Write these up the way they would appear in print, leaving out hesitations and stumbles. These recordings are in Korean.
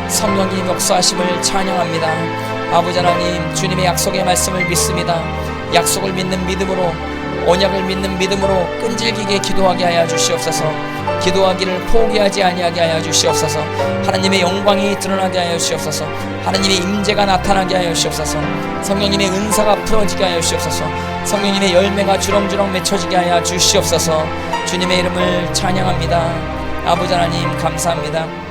성령님 역사하심을 찬양합니다. 아버지 하나님, 주님의 약속의 말씀을 믿습니다. 약속을 믿는 믿음으로, 언약을 믿는 믿음으로 끈질기게 기도하게 하여 주시옵소서. 기도하기를 포기하지 아니하게 하여 주시옵소서. 하나님의 영광이 드러나게 하여 주시옵소서. 하나님의 임재가 나타나게 하여 주시옵소서. 성령님의 은사가 풀어지게 하여 주시옵소서. 성령님의 열매가 주렁주렁 맺혀지게 하여 주시옵소서. 주님의 이름을 찬양합니다. 아버지 하나님 감사합니다.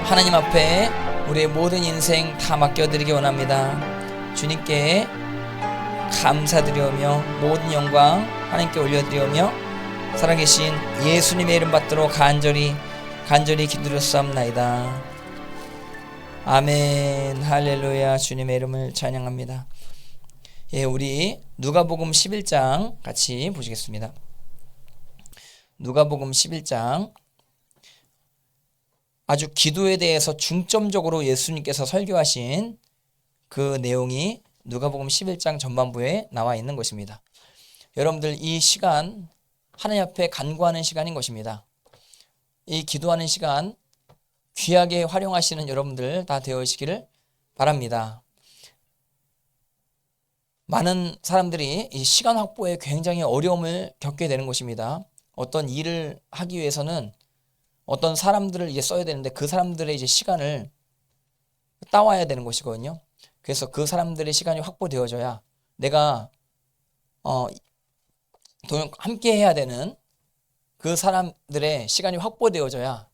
하나님 앞에 우리의 모든 인생 다 맡겨드리기 원합니다. 주님께 감사드리오며 모든 영광 하나님께 올려드리오며 살아계신 예수님의 이름 받들어 간절히 기도드렸사옵나이다. 아멘. 할렐루야. 주님의 이름을 찬양합니다. 우리 누가복음 11장 같이 보시겠습니다. 누가복음 11장, 아주 기도에 대해서 중점적으로 예수님께서 설교하신 그 내용이 누가복음 11장 전반부에 나와 있는 것입니다. 여러분들, 이 시간 하나님 앞에 간구하는 시간인 것입니다. 이 기도하는 시간 귀하게 활용하시는 여러분들 다 되어지기를 바랍니다. 많은 사람들이 이 시간 확보에 굉장히 어려움을 겪게 되는 것입니다. 어떤 일을 하기 위해서는 어떤 사람들을 이제 써야 되는데 그 사람들의 이제 시간을 따와야 되는 것이거든요. 그래서 그 사람들의 시간이 확보되어져야 내가 함께 해야 되는 그 사람들의 시간이 확보되어져야,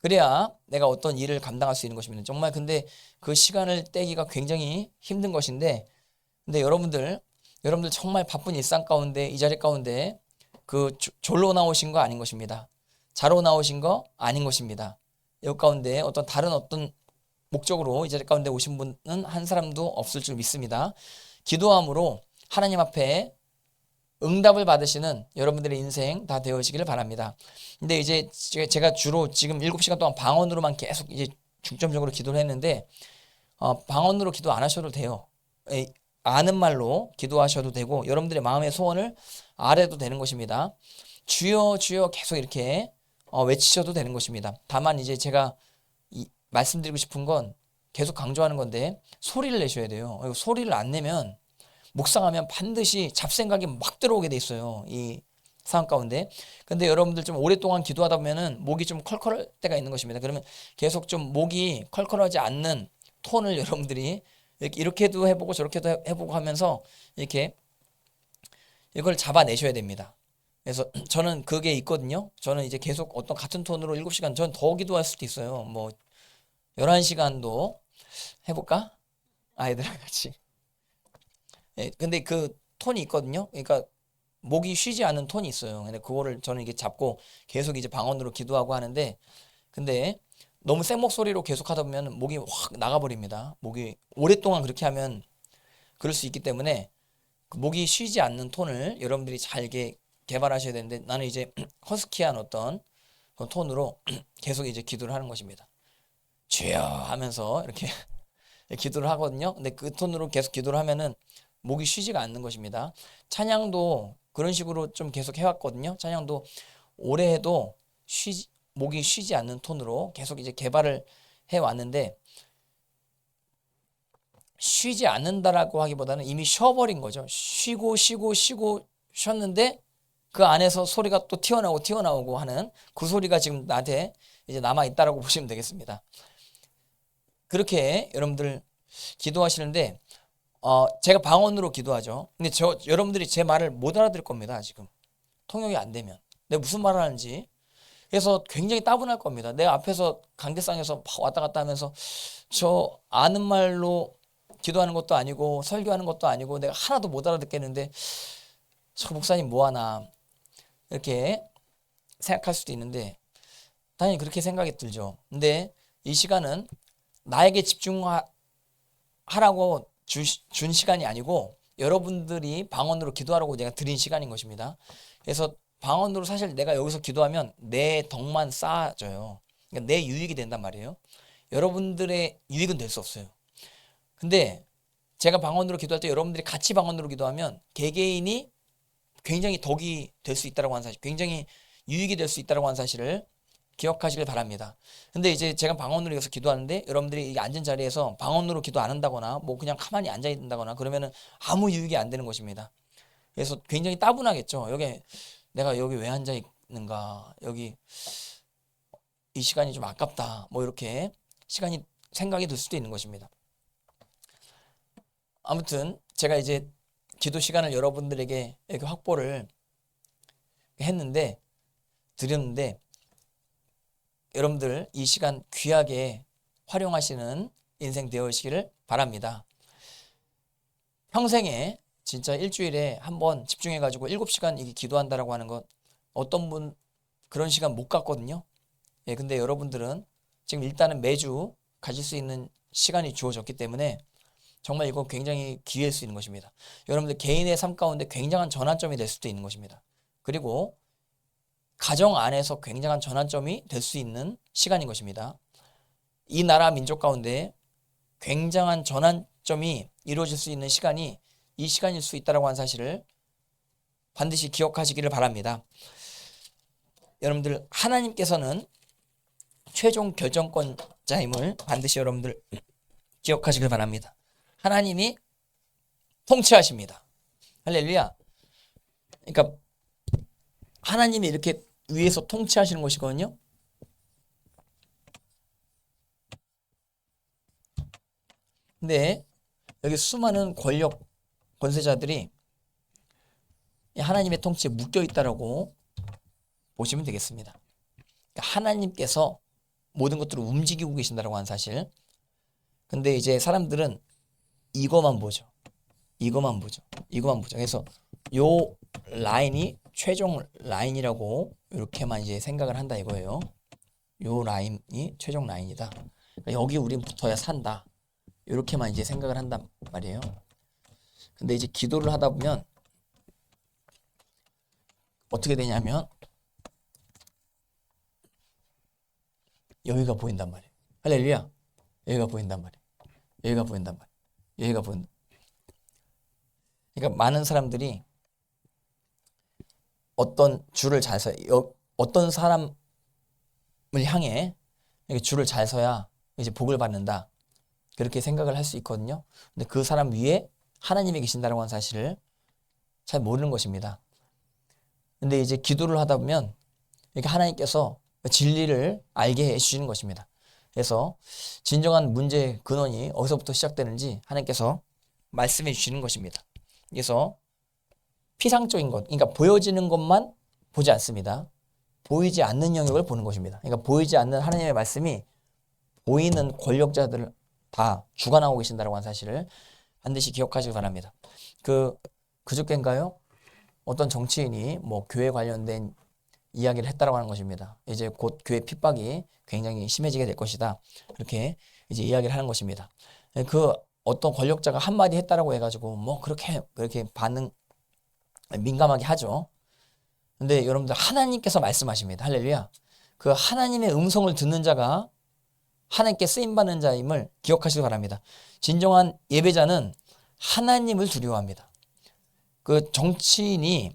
그래야 내가 어떤 일을 감당할 수 있는 것입니다. 정말 근데 그 시간을 떼기가 굉장히 힘든 것인데, 근데 여러분들 정말 바쁜 일상 가운데, 이 자리 가운데 그 졸로 나오신 거 아닌 것입니다. 자로 나오신 거 아닌 것입니다. 여기 가운데 다른 목적으로 이 자리 가운데 오신 분은 한 사람도 없을 줄 믿습니다. 기도함으로 하나님 앞에 응답을 받으시는 여러분들의 인생 다 되어지기를 바랍니다. 근데 이제 제가 주로 지금 7시간 동안 방언으로만 계속 이제 중점적으로 기도를 했는데, 방언으로 기도 안 하셔도 돼요. 아는 말로 기도하셔도 되고, 여러분들의 마음의 소원을 아래도 되는 것입니다. 주여 주여 계속 이렇게 외치셔도 되는 것입니다. 다만 이제 제가 말씀드리고 싶은 건, 계속 강조하는 건데, 소리를 내셔야 돼요. 소리를 안 내면 묵상하면 반드시 잡생각이 막 들어오게 돼 있어요, 이 상황 가운데. 근데 여러분들 좀 오랫동안 기도하다 보면은 목이 좀 컬컬할 때가 있는 것입니다. 그러면 계속 좀 목이 컬컬하지 않는 톤을 여러분들이 이렇게도 해보고 저렇게도 해보고 하면서 이렇게 이걸 잡아내셔야 됩니다. 그래서 저는 그게 있거든요. 저는 이제 계속 어떤 같은 톤으로 7시간, 전 더 기도할 수도 있어요. 뭐 11시간도 해볼까? 아이들랑 같이. 근데 그 톤이 있거든요. 그러니까 목이 쉬지 않는 톤이 있어요. 근데 그거를 저는 이게 잡고 계속 이제 방언으로 기도하고 하는데, 근데 너무 센 목소리로 계속 하다 보면 목이 확 나가버립니다. 목이 오랫동안 그렇게 하면 그럴 수 있기 때문에 그 목이 쉬지 않는 톤을 여러분들이 잘 이렇게 개발하셔야 되는데, 나는 이제 허스키한 어떤 그 톤으로 계속 이제 기도를 하는 것입니다. 주여 하면서 이렇게 기도를 하거든요. 근데 그 톤으로 계속 기도를 하면은 목이 쉬지가 않는 것입니다. 찬양도 그런 식으로 좀 계속 해왔거든요. 찬양도 오래 해도 목이 쉬지 않는 톤으로 계속 이제 개발을 해왔는데, 쉬지 않는다라고 하기보다는 이미 쉬어버린 거죠. 쉬고 쉬었는데 그 안에서 소리가 또 튀어나오고 하는 그 소리가 지금 나한테 이제 남아있다라고 보시면 되겠습니다. 그렇게 여러분들 기도하시는데, 제가 방언으로 기도하죠. 근데 여러분들이 제 말을 못 알아들을 겁니다. 지금 통역이 안 되면 내가 무슨 말을 하는지. 그래서 굉장히 따분할 겁니다. 내가 앞에서 강대상에서 왔다 갔다 하면서 저 아는 말로 기도하는 것도 아니고 설교하는 것도 아니고 내가 하나도 못 알아듣겠는데 저 목사님 뭐하나, 이렇게 생각할 수도 있는데 당연히 그렇게 생각이 들죠. 근데 이 시간은 나에게 집중하라고 준 시간이 아니고 여러분들이 방언으로 기도하라고 내가 드린 시간인 것입니다. 그래서 방언으로 사실 내가 여기서 기도하면 내 덕만 쌓아져요. 그러니까 내 유익이 된단 말이에요. 여러분들의 유익은 될 수 없어요. 근데 제가 방언으로 기도할 때 여러분들이 같이 방언으로 기도하면 개개인이 굉장히 덕이 될 수 있다고 하는 사실, 굉장히 유익이 될 수 있다고 하는 사실을 기억하시길 바랍니다. 근데 이제 제가 방언으로 여기서 기도하는데 여러분들이 이게 앉은 자리에서 방언으로 기도 안 한다거나 뭐 그냥 가만히 앉아 있는다거나 그러면은 아무 유익이 안 되는 것입니다. 그래서 굉장히 따분하겠죠. 여기 내가 여기 왜 앉아 있는가? 여기 이 시간이 좀 아깝다. 뭐 이렇게 시간이 생각이 들 수도 있는 것입니다. 아무튼 제가 이제 기도 시간을 여러분들에게 이렇게 확보를 했는데 드렸는데 여러분들 이 시간 귀하게 활용하시는 인생 되어시기를 바랍니다. 평생에 진짜 일주일에 한번 집중해가지고 7시간 이게 기도한다라고 하는 것 어떤 분 그런 시간 못 갖거든요. 예, 근데 여러분들은 지금 일단은 매주 가질 수 있는 시간이 주어졌기 때문에 정말 이거 굉장히 기회일 수 있는 것입니다. 여러분들 개인의 삶 가운데 굉장한 전환점이 될 수도 있는 것입니다. 그리고 가정 안에서 굉장한 전환점이 될 수 있는 시간인 것입니다. 이 나라 민족 가운데 굉장한 전환점이 이루어질 수 있는 시간이 이 시간일 수 있다고 하는 사실을 반드시 기억하시기를 바랍니다. 여러분들 하나님께서는 최종 결정권자임을 반드시 여러분들 기억하시길 바랍니다. 하나님이 통치하십니다. 할렐루야. 그러니까 하나님이 이렇게 위에서 통치하시는 것이거든요. 근데 여기 수많은 권력 권세자들이 하나님의 통치에 묶여 있다라고 보시면 되겠습니다. 그러니까 하나님께서 모든 것들을 움직이고 계신다라고 하는 사실. 근데 이제 사람들은 이거만 보죠. 이거만 보죠. 이거만 보죠. 그래서 요 라인이 최종 라인이라고 이렇게만 이제 생각을 한다 이거예요. 요 라인이 최종 라인이다. 그러니까 여기 우린 붙어야 산다. 이렇게만 이제 생각을 한단 말이에요. 근데 이제 기도를 하다 보면 어떻게 되냐면 여기가 보인단 말이에요. 할렐루야. 여기가 보인단 말이에요. 여기가 보인단 말이에요. 여기가 보인다. 그러니까 많은 사람들이 어떤 줄을 잘 서야 어떤 사람을 향해 줄을 잘 서야 이제 복을 받는다. 그렇게 생각을 할 수 있거든요. 근데 그 사람 위에 하나님이 계신다라고 하는 사실을 잘 모르는 것입니다. 근데 이제 기도를 하다 보면 이렇게 하나님께서 진리를 알게 해주시는 것입니다. 그래서 진정한 문제의 근원이 어디서부터 시작되는지 하나님께서 말씀해 주시는 것입니다. 그래서 피상적인 것, 그러니까 보여지는 것만 보지 않습니다. 보이지 않는 영역을 보는 것입니다. 그러니까 보이지 않는 하나님의 말씀이 보이는 권력자들을 다 주관하고 계신다고 하는 사실을 반드시 기억하시기 바랍니다. 그저께인가요? 어떤 정치인이 뭐 교회 관련된 이야기를 했다라고 하는 것입니다. 이제 곧 교회 핍박이 굉장히 심해지게 될 것이다. 그렇게 이제 이야기를 하는 것입니다. 그 어떤 권력자가 한마디 했다라고 해가지고 뭐 그렇게 반응 민감하게 하죠. 근데 여러분들 하나님께서 말씀하십니다. 할렐루야. 그 하나님의 음성을 듣는 자가 하나님께 쓰임받는 자임을 기억하시기 바랍니다. 진정한 예배자는 하나님을 두려워합니다. 그 정치인이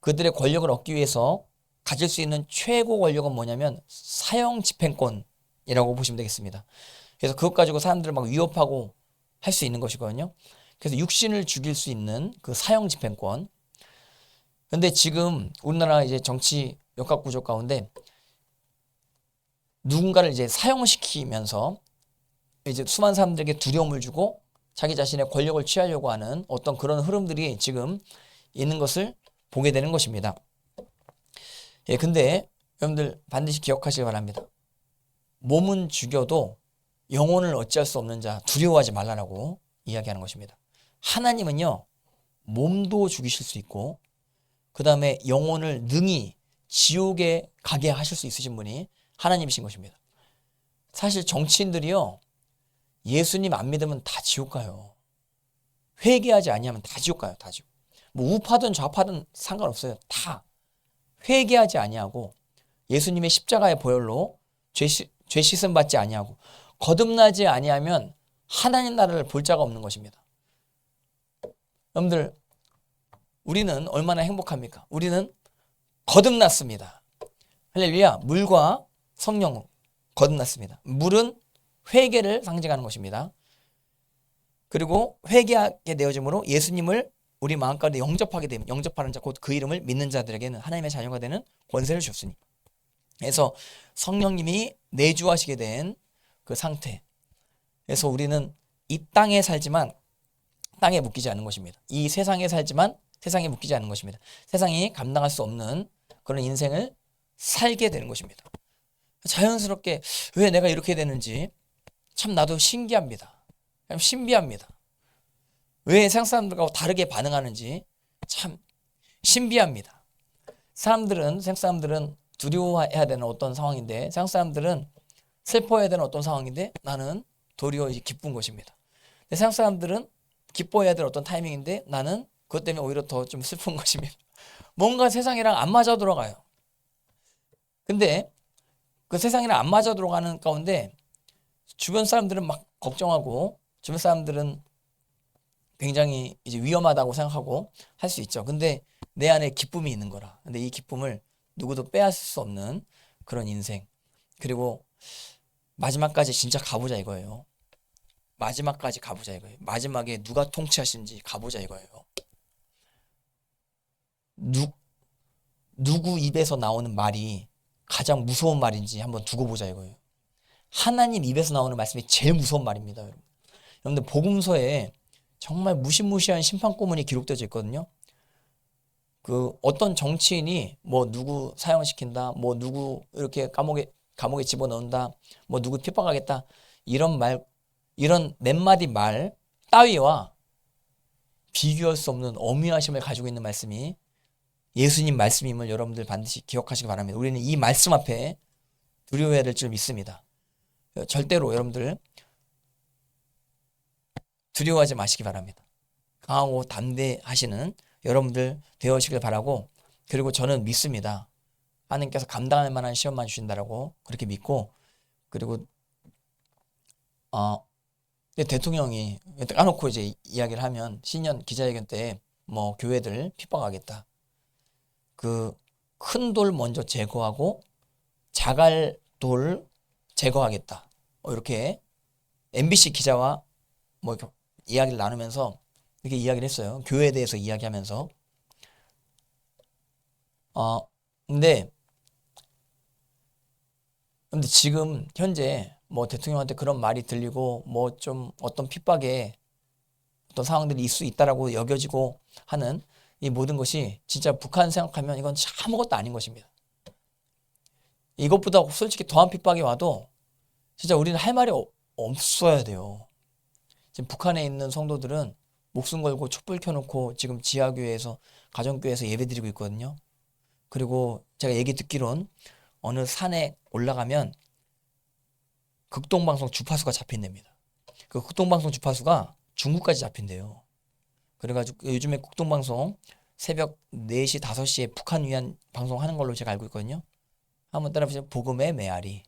그들의 권력을 얻기 위해서 가질 수 있는 최고 권력은 뭐냐면 사형 집행권이라고 보시면 되겠습니다. 그래서 그것 가지고 사람들을 막 위협하고 할 수 있는 것이거든요. 그래서 육신을 죽일 수 있는 그 사형 집행권. 근데 지금 우리나라 이제 정치 역학구조 가운데 누군가를 이제 사형시키면서 이제 수많은 사람들에게 두려움을 주고 자기 자신의 권력을 취하려고 하는 어떤 그런 흐름들이 지금 있는 것을 보게 되는 것입니다. 예, 근데 여러분들 반드시 기억하시기 바랍니다. 몸은 죽여도 영혼을 어찌할 수 없는 자 두려워하지 말라라고 이야기하는 것입니다. 하나님은요, 몸도 죽이실 수 있고 그 다음에 영혼을 능히 지옥에 가게 하실 수 있으신 분이 하나님이신 것입니다. 사실 정치인들이요, 예수님 안 믿으면 다 지옥 가요. 회개하지 아니하면 다 지옥 가요. 다 지옥. 뭐 우파든 좌파든 상관없어요. 다 회개하지 아니하고 예수님의 십자가의 보혈로 죄 씻음 받지 아니하고 거듭나지 아니하면 하나님 나라를 볼 자가 없는 것입니다. 여러분들, 우리는 얼마나 행복합니까? 우리는 거듭났습니다. 할렐루야. 물과 성령 거듭났습니다. 물은 회개를 상징하는 것입니다. 그리고 회개하게 되어짐으로 예수님을 우리 마음 가운데 영접하게 되면, 영접하는 자 곧 그 이름을 믿는 자들에게는 하나님의 자녀가 되는 권세를 주셨으니. 그래서 성령님이 내주하시게 된 그 상태. 그래서 우리는 이 땅에 살지만 땅에 묶이지 않는 것입니다. 이 세상에 살지만 세상에 묶이지 않는 것입니다. 세상이 감당할 수 없는 그런 인생을 살게 되는 것입니다. 자연스럽게 왜 내가 이렇게 되는지 참 나도 신기합니다. 신비합니다. 왜 세상 사람들과 다르게 반응하는지 참 신비합니다. 세상 사람들은 두려워해야 되는 어떤 상황인데, 세상 사람들은 슬퍼해야 되는 어떤 상황인데 나는 도리어 기쁜 것입니다. 세상 사람들은 기뻐해야 될 어떤 타이밍인데 나는 그것 때문에 오히려 더 좀 슬픈 것입니다. 뭔가 세상이랑 안 맞아 들어가요. 근데 그 세상이랑 안 맞아 들어가는 가운데 주변 사람들은 막 걱정하고, 주변 사람들은 굉장히 이제 위험하다고 생각하고 할 수 있죠. 근데 내 안에 기쁨이 있는 거라. 근데 이 기쁨을 누구도 빼앗을 수 없는 그런 인생. 그리고 마지막까지 진짜 가보자 이거예요. 마지막까지 가보자 이거예요. 마지막에 누가 통치하시는지 가보자 이거예요. 누구 입에서 나오는 말이 가장 무서운 말인지 한번 두고 보자 이거예요. 하나님 입에서 나오는 말씀이 제일 무서운 말입니다, 여러분. 여러분들 복음서에 정말 무시무시한 심판 고문이 기록되어져 있거든요. 그 어떤 정치인이 뭐 누구 사형시킨다, 뭐 누구 이렇게 감옥에 집어넣는다, 뭐 누구 핍박하겠다, 이런 몇 마디 말 따위와 비교할 수 없는 어미하심을 가지고 있는 말씀이 예수님 말씀임을 여러분들 반드시 기억하시기 바랍니다. 우리는 이 말씀 앞에 두려워해야 될 줄 믿습니다. 절대로 여러분들 두려워하지 마시기 바랍니다. 강하고 담대하시는 여러분들 되어시길 바라고, 그리고 저는 믿습니다. 하나님께서 감당할 만한 시험만 주신다라고 그렇게 믿고, 그리고 대통령이 까놓고 이제 이야기를 하면 신년 기자회견 때 뭐 교회들 핍박하겠다, 그 큰 돌 먼저 제거하고 자갈 돌 제거하겠다, 이렇게 MBC 기자와 뭐 이야기를 나누면서 이렇게 이야기를 했어요. 교회에 대해서 이야기하면서. 근데 지금 현재 뭐 대통령한테 그런 말이 들리고 뭐 좀 어떤 핍박에 어떤 상황들이 있을 수 있다라고 여겨지고 하는 이 모든 것이 진짜 북한 생각하면 이건 아무것도 아닌 것입니다. 이것보다 솔직히 더한 핍박이 와도 진짜 우리는 할 말이 없어야 돼요. 지금 북한에 있는 성도들은 목숨 걸고 촛불 켜놓고 지금 지하교회에서, 가정교회에서 예배드리고 있거든요. 그리고 제가 얘기 듣기론 어느 산에 올라가면 극동방송 주파수가 잡힌답니다. 그 극동방송 주파수가 중국까지 잡힌대요. 그래가지고 요즘에 극동방송 새벽 4시, 5시에 북한 위한 방송하는 걸로 제가 알고 있거든요. 한번 따라보시면 복음의 메아리.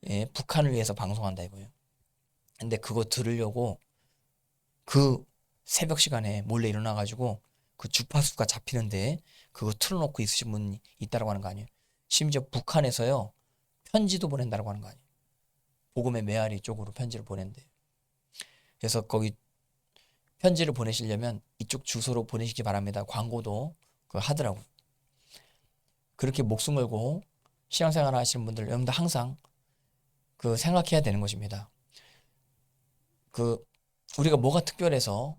예, 북한을 위해서 방송한다 이거예요. 근데 그거 들으려고 그 새벽 시간에 몰래 일어나가지고 그 주파수가 잡히는데 그거 틀어놓고 있으신 분이 있다라고 하는 거 아니에요. 심지어 북한에서요 편지도 보낸다라고 하는 거 아니에요. 복음의 메아리 쪽으로 편지를 보낸대요. 그래서 거기 편지를 보내시려면 이쪽 주소로 보내시기 바랍니다. 광고도 하더라고요. 그렇게 목숨 걸고 신앙생활 하시는 분들, 여러분들 항상 그 생각해야 되는 것입니다. 그 우리가 뭐가 특별해서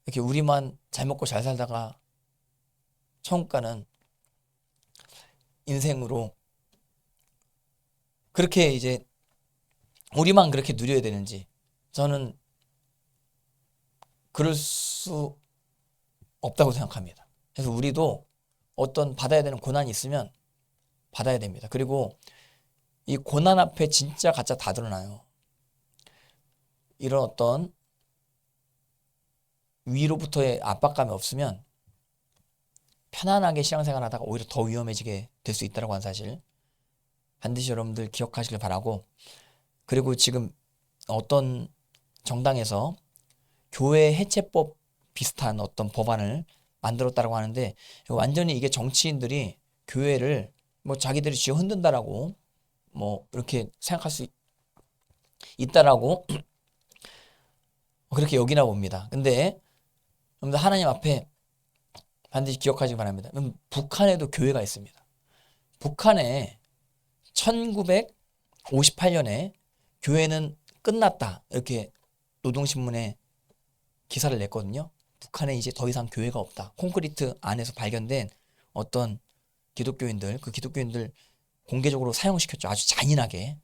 이렇게 우리만 잘 먹고 잘 살다가 천국 가는 인생으로 그렇게 이제 우리만 그렇게 누려야 되는지, 저는 그럴 수 없다고 생각합니다. 그래서 우리도 어떤 받아야 되는 고난이 있으면 받아야 됩니다. 그리고 이 고난 앞에 진짜 가짜 다 드러나요. 이런 어떤 위로부터의 압박감이 없으면 편안하게 신앙생활 하다가 오히려 더 위험해지게 될 수 있다고 하는 사실 반드시 여러분들 기억하시길 바라고, 그리고 지금 어떤 정당에서 교회 해체법 비슷한 어떤 법안을 만들었다고 하는데 완전히 이게 정치인들이 교회를 뭐 자기들이 쥐어 흔든다라고 뭐 이렇게 생각할 수 있다라고 그렇게 여기나 봅니다. 근데 여러분들 하나님 앞에 반드시 기억하시기 바랍니다. 북한에도 교회가 있습니다. 북한에 1958년에 교회는 끝났다 이렇게 노동신문에 기사를 냈거든요. 북한에 이제 더 이상 교회가 없다. 콘크리트 안에서 발견된 어떤 기독교인들, 그 기독교인들 공개적으로 사형시켰죠. 아주 잔인하게.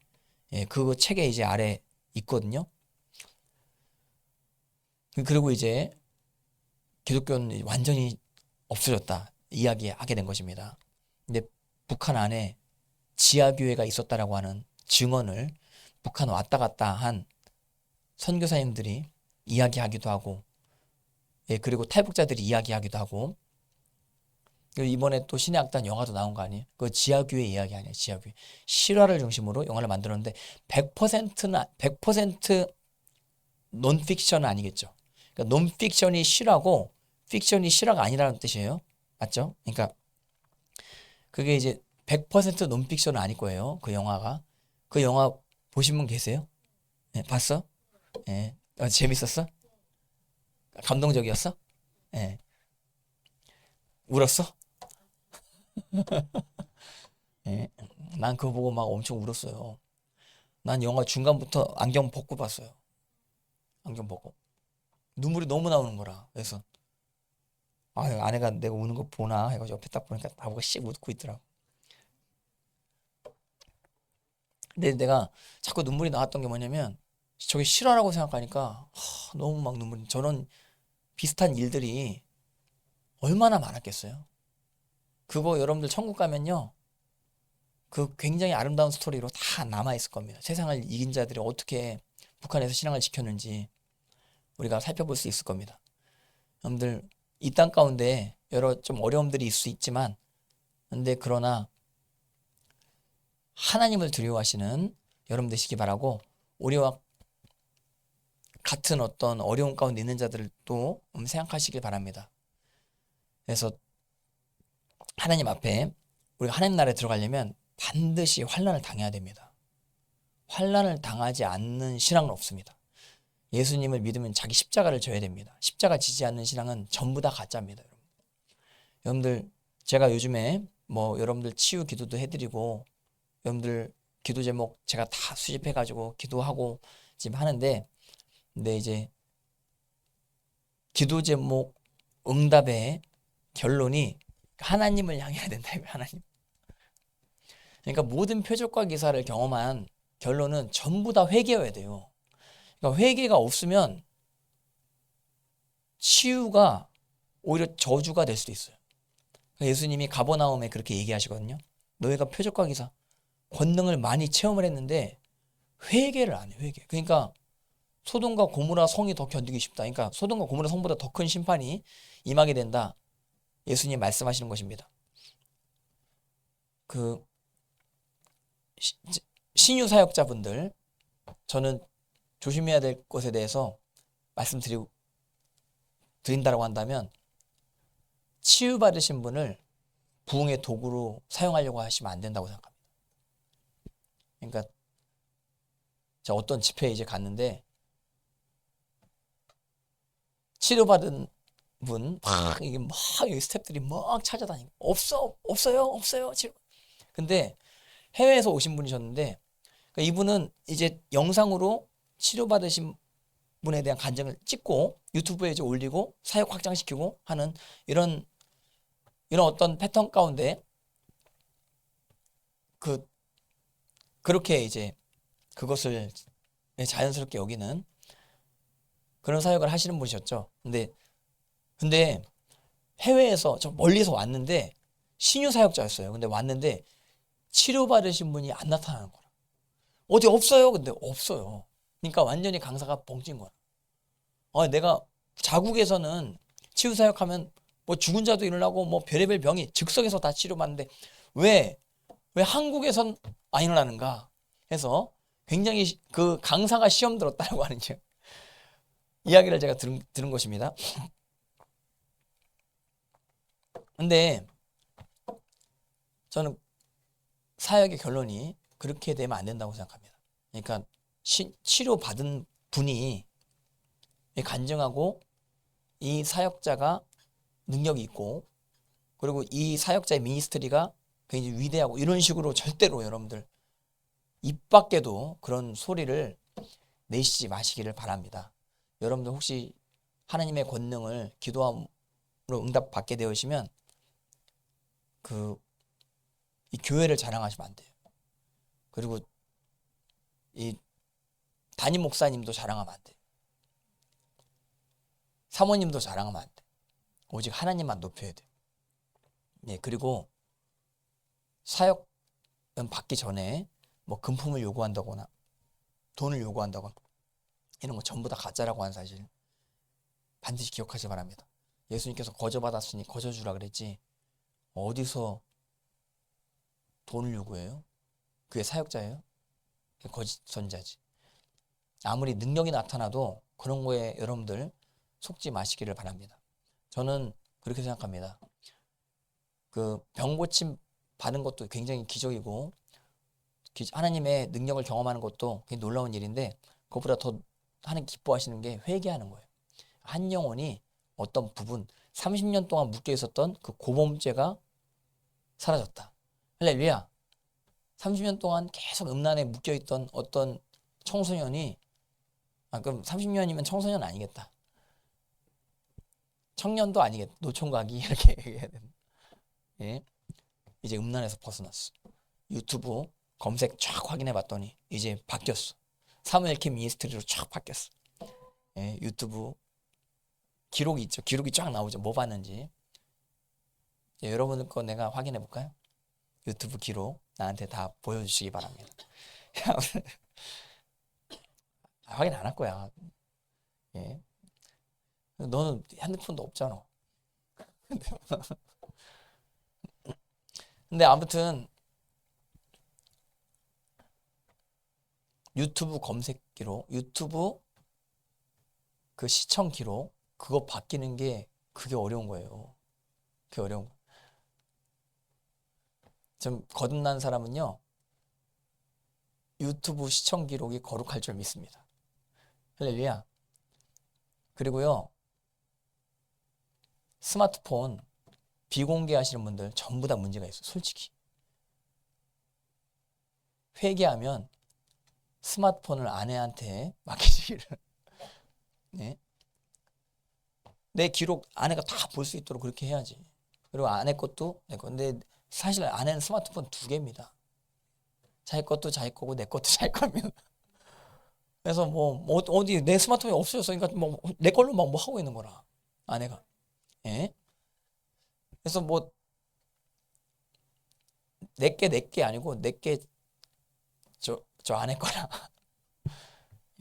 예, 그 책에 이제 아래 있거든요. 그리고 이제 기독교는 완전히 없어졌다 이야기하게 된 것입니다. 근데 북한 안에 지하교회가 있었다라고 하는 증언을 북한 왔다 갔다 한 선교사님들이 이야기하기도 하고, 예, 그리고 탈북자들이 이야기하기도 하고, 이번에 또 신의 악단 영화도 나온 거 아니에요? 그 지하교회 이야기 아니에요? 지하교회. 실화를 중심으로 영화를 만들었는데 100%나 100% 논픽션은 아니겠죠. 그러니까 논픽션이 실화고 픽션이 실화가 아니라는 뜻이에요. 맞죠? 그러니까 그게 이제 100% 논픽션은 아닐 거예요. 그 영화가. 그 영화 보신 분 계세요? 네, 봤어? 예. 재밌었어? 감동적이었어? 예. 울었어? 예. 난 그거 보고 막 엄청 울었어요. 난 영화 중간부터 안경 벗고 봤어요. 안경 벗고. 눈물이 너무 나오는 거라. 그래서 아내가 내가 우는 거 보나 해가지고 옆에 딱 보니까 나보고 씩 웃고 있더라고. 근데 내가 자꾸 눈물이 나왔던 게 뭐냐면 저게 실화라고 생각하니까 너무 막 눈물이. 저는 비슷한 일들이 얼마나 많았겠어요. 그거 여러분들 천국 가면요, 그 굉장히 아름다운 스토리로 다 남아있을 겁니다. 세상을 이긴 자들이 어떻게 북한에서 신앙을 지켰는지 우리가 살펴볼 수 있을 겁니다. 여러분들 이 땅 가운데 여러 좀 어려움들이 있을 수 있지만, 근데 그러나 하나님을 두려워하시는 여러분 되시기 바라고, 우리와 같은 어떤 어려움 가운데 있는 자들도 생각하시길 바랍니다. 그래서 하나님 앞에 우리가 하나님 나라에 들어가려면 반드시 환난을 당해야 됩니다. 환난을 당하지 않는 신앙은 없습니다. 예수님을 믿으면 자기 십자가를 져야 됩니다. 십자가 지지 않는 신앙은 전부 다 가짜입니다. 여러분들 제가 요즘에 뭐 여러분들 치유 기도도 해드리고, 여러분들 기도 제목 제가 다 수집해가지고 기도하고 지금 하는데, 근데 이제 기도 제목 응답의 결론이 하나님을 향해야 된다. 하나님. 그러니까 모든 표적과 기사를 경험한 결론은 전부 다 회개여야 돼요. 그러니까 회개가 없으면 치유가 오히려 저주가 될 수도 있어요. 그러니까 예수님이 가버나움에 그렇게 얘기하시거든요. 너희가 표적과 기사 권능을 많이 체험을 했는데 회개를 안 해. 회개. 그러니까 소돔과 고모라 성이 더 견디기 쉽다. 그러니까 소돔과 고모라 성보다 더 큰 심판이 임하게 된다. 예수님 말씀하시는 것입니다. 그 신유 사역자분들, 저는 조심해야 될 것에 대해서 드린다라고 한다면, 치유받으신 분을 부흥의 도구로 사용하려고 하시면 안 된다고 생각합니다. 그러니까 제가 어떤 집회에 이제 갔는데 치료받은 분 이게 막 여기 스태프들이 막 찾아다니고 없어요 치료. 근데 해외에서 오신 분이셨는데, 그러니까 이분은 이제 영상으로 치료받으신 분에 대한 간증을 찍고 유튜브에 이제 올리고 사역 확장시키고 하는 이런 어떤 패턴 가운데 그렇게 이제 그것을 자연스럽게 여기는 그런 사역을 하시는 분이셨죠. 근데 해외에서 저 멀리서 왔는데 신유 사역자였어요. 근데 왔는데 치료받으신 분이 안 나타나는 거라. 어디 없어요? 근데 없어요. 그러니까 완전히 강사가 뻥찐 거야. 내가 자국에서는 치유 사역하면 뭐 죽은 자도 일어나고 뭐 별의별 병이 즉석에서 다 치료받는데 왜 한국에선 안 일어나는가 해서 굉장히 그 강사가 시험 들었다고 하는 이야기를 제가 들은 것입니다. 근데 저는 사역의 결론이 그렇게 되면 안 된다고 생각합니다. 그러니까 치료받은 분이 간증하고 이 사역자가 능력이 있고 그리고 이 사역자의 미니스트리가 굉장히 위대하고 이런 식으로 절대로 여러분들 입 밖에도 그런 소리를 내시지 마시기를 바랍니다. 여러분들 혹시 하나님의 권능을 기도함으로 응답받게 되시면 이 교회를 자랑하시면 안 돼요. 그리고 이 담임 목사님도 자랑하면 안 돼요. 사모님도 자랑하면 안 돼요. 오직 하나님만 높여야 돼요. 네, 그리고 사역은 받기 전에 뭐 금품을 요구한다거나 돈을 요구한다거나 이런 거 전부 다 가짜라고 하는 사실 반드시 기억하시기 바랍니다. 예수님께서 거저 받았으니 거저 주라 그랬지 어디서 돈을 요구해요? 그게 사역자예요? 그게 거짓 선자지. 아무리 능력이 나타나도 그런 거에 여러분들 속지 마시기를 바랍니다. 저는 그렇게 생각합니다. 그 병 고침 받은 것도 굉장히 기적이고 하나님의 능력을 경험하는 것도 굉장히 놀라운 일인데 그것보다 더 하나님 기뻐하시는 게 회개하는 거예요. 한 영혼이 어떤 부분 30년 동안 묶여 있었던 그 고범죄가 사라졌다. 할렐루야. 30년 동안 계속 음란에 묶여 있던 어떤 청소년이 그럼 30년이면 청소년 아니겠다. 청년도 아니겠다. 노총각이 이렇게 얘기해야 된다. 예. 이제 음란에서 벗어났어. 유튜브 검색 쫙 확인해 봤더니 이제 바뀌었어. 사무엘킴 미니스트리로 쫙 바뀌었어. 예, 유튜브 기록이 있죠. 기록이 쫙 나오죠. 뭐 봤는지. 예, 여러분 거 내가 확인해 볼까요? 유튜브 기록 나한테 다 보여주시기 바랍니다. 확인 안 할 거야. 예. 너는 핸드폰도 없잖아. 근데 아무튼 유튜브 검색 기록, 유튜브 그 시청 기록 그거 바뀌는 게 그게 어려운 거예요. 그게 어려운 거. 좀 거듭난 사람은요 유튜브 시청 기록이 거룩할 줄 믿습니다. 할렐루야. 그리고요 스마트폰 비공개하시는 분들 전부 다 문제가 있어요. 솔직히 회개하면 스마트폰을 아내한테 맡기시기를 네? 내 기록 아내가 다 볼 수 있도록 그렇게 해야지. 그리고 아내 것도 내 거. 근데 사실 아내는 스마트폰 2개입니다. 자기 것도 자기 거고 내 것도 자기 겁니다. 그래서 뭐 어디 내 스마트폰이 없어졌어. 그러니까 뭐 내 걸로 막 뭐 하고 있는 거라 아내가. 예? 그래서 뭐 내게 아니고 내게 저 아내 거라.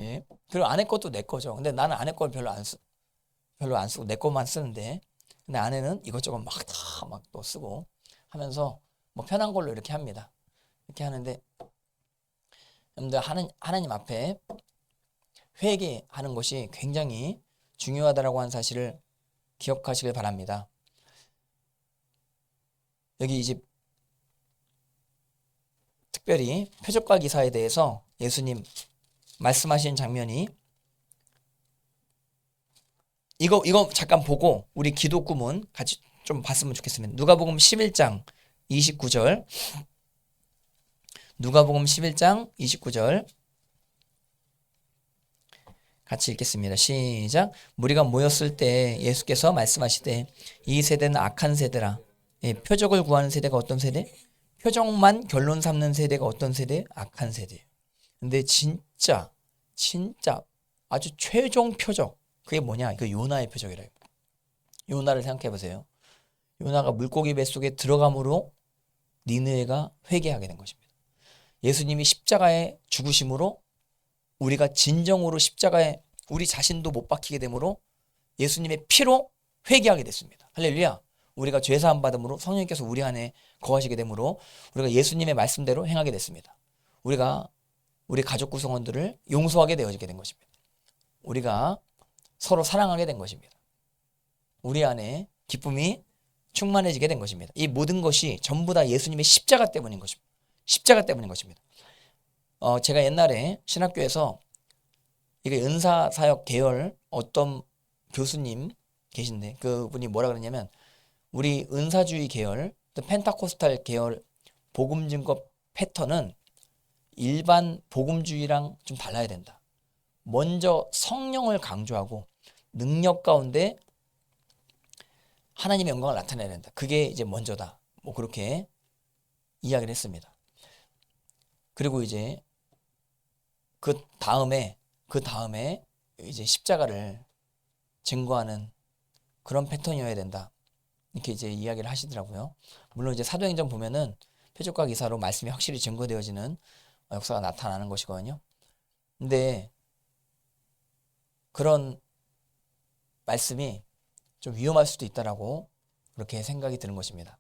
예? 그리고 아내 것도 내 거죠. 근데 나는 아내 걸 별로 안 쓰고 내 것만 쓰는데 근데 아내는 이것저것 막 다 막 또 쓰고 하면서 뭐 편한 걸로 이렇게 합니다. 이렇게 하는데 여러분들 하나님 앞에 회개하는 것이 굉장히 중요하다라고 하는 사실을 기억하시길 바랍니다. 여기 이제 특별히 표적과 기사에 대해서 예수님 말씀하신 장면이 이거 잠깐 보고 우리 기도 구문 같이 좀 봤으면 좋겠습니다. 누가복음 11장 29절 누가복음 11장 29절 같이 읽겠습니다. 시작. 무리가 모였을 때 예수께서 말씀하시되 이 세대는 악한 세대라. 예, 표적을 구하는 세대가 어떤 세대? 표적만 결론 삼는 세대가 어떤 세대? 악한 세대예요. 근데 진짜 아주 최종 표적 그게 뭐냐? 그 요나의 표적이래요. 요나를 생각해 보세요. 요나가 물고기 뱃속에 들어감으로 니느웨가 회개하게 된 것입니다. 예수님이 십자가에 죽으심으로 우리가 진정으로 십자가에 우리 자신도 못 박히게 되므로 예수님의 피로 회개하게 됐습니다. 할렐루야. 우리가 죄사함 받음으로 성령님께서 우리 안에 거하시게 되므로 우리가 예수님의 말씀대로 행하게 됐습니다. 우리가 우리 가족 구성원들을 용서하게 되어지게 된 것입니다. 우리가 서로 사랑하게 된 것입니다. 우리 안에 기쁨이 충만해지게 된 것입니다. 이 모든 것이 전부 다 예수님의 십자가 때문인 것입니다. 십자가 때문인 것입니다. 제가 옛날에 신학교에서 이게 은사사역 계열 어떤 교수님 계신데 그분이 뭐라 그러냐면 우리 은사주의 계열, 또 펜타코스탈 계열 복음 증거 패턴은 일반 복음주의랑 좀 달라야 된다. 먼저 성령을 강조하고 능력 가운데 하나님의 영광을 나타내야 된다. 그게 이제 먼저다. 뭐 그렇게 이야기를 했습니다. 그리고 이제 그 다음에 이제 십자가를 증거하는 그런 패턴이어야 된다. 이렇게 이제 이야기를 하시더라고요. 물론 이제 사도행전 보면은 표적과 기사로 말씀이 확실히 증거되어지는 역사가 나타나는 것이거든요. 근데 그런 말씀이 좀 위험할 수도 있다라고 그렇게 생각이 드는 것입니다.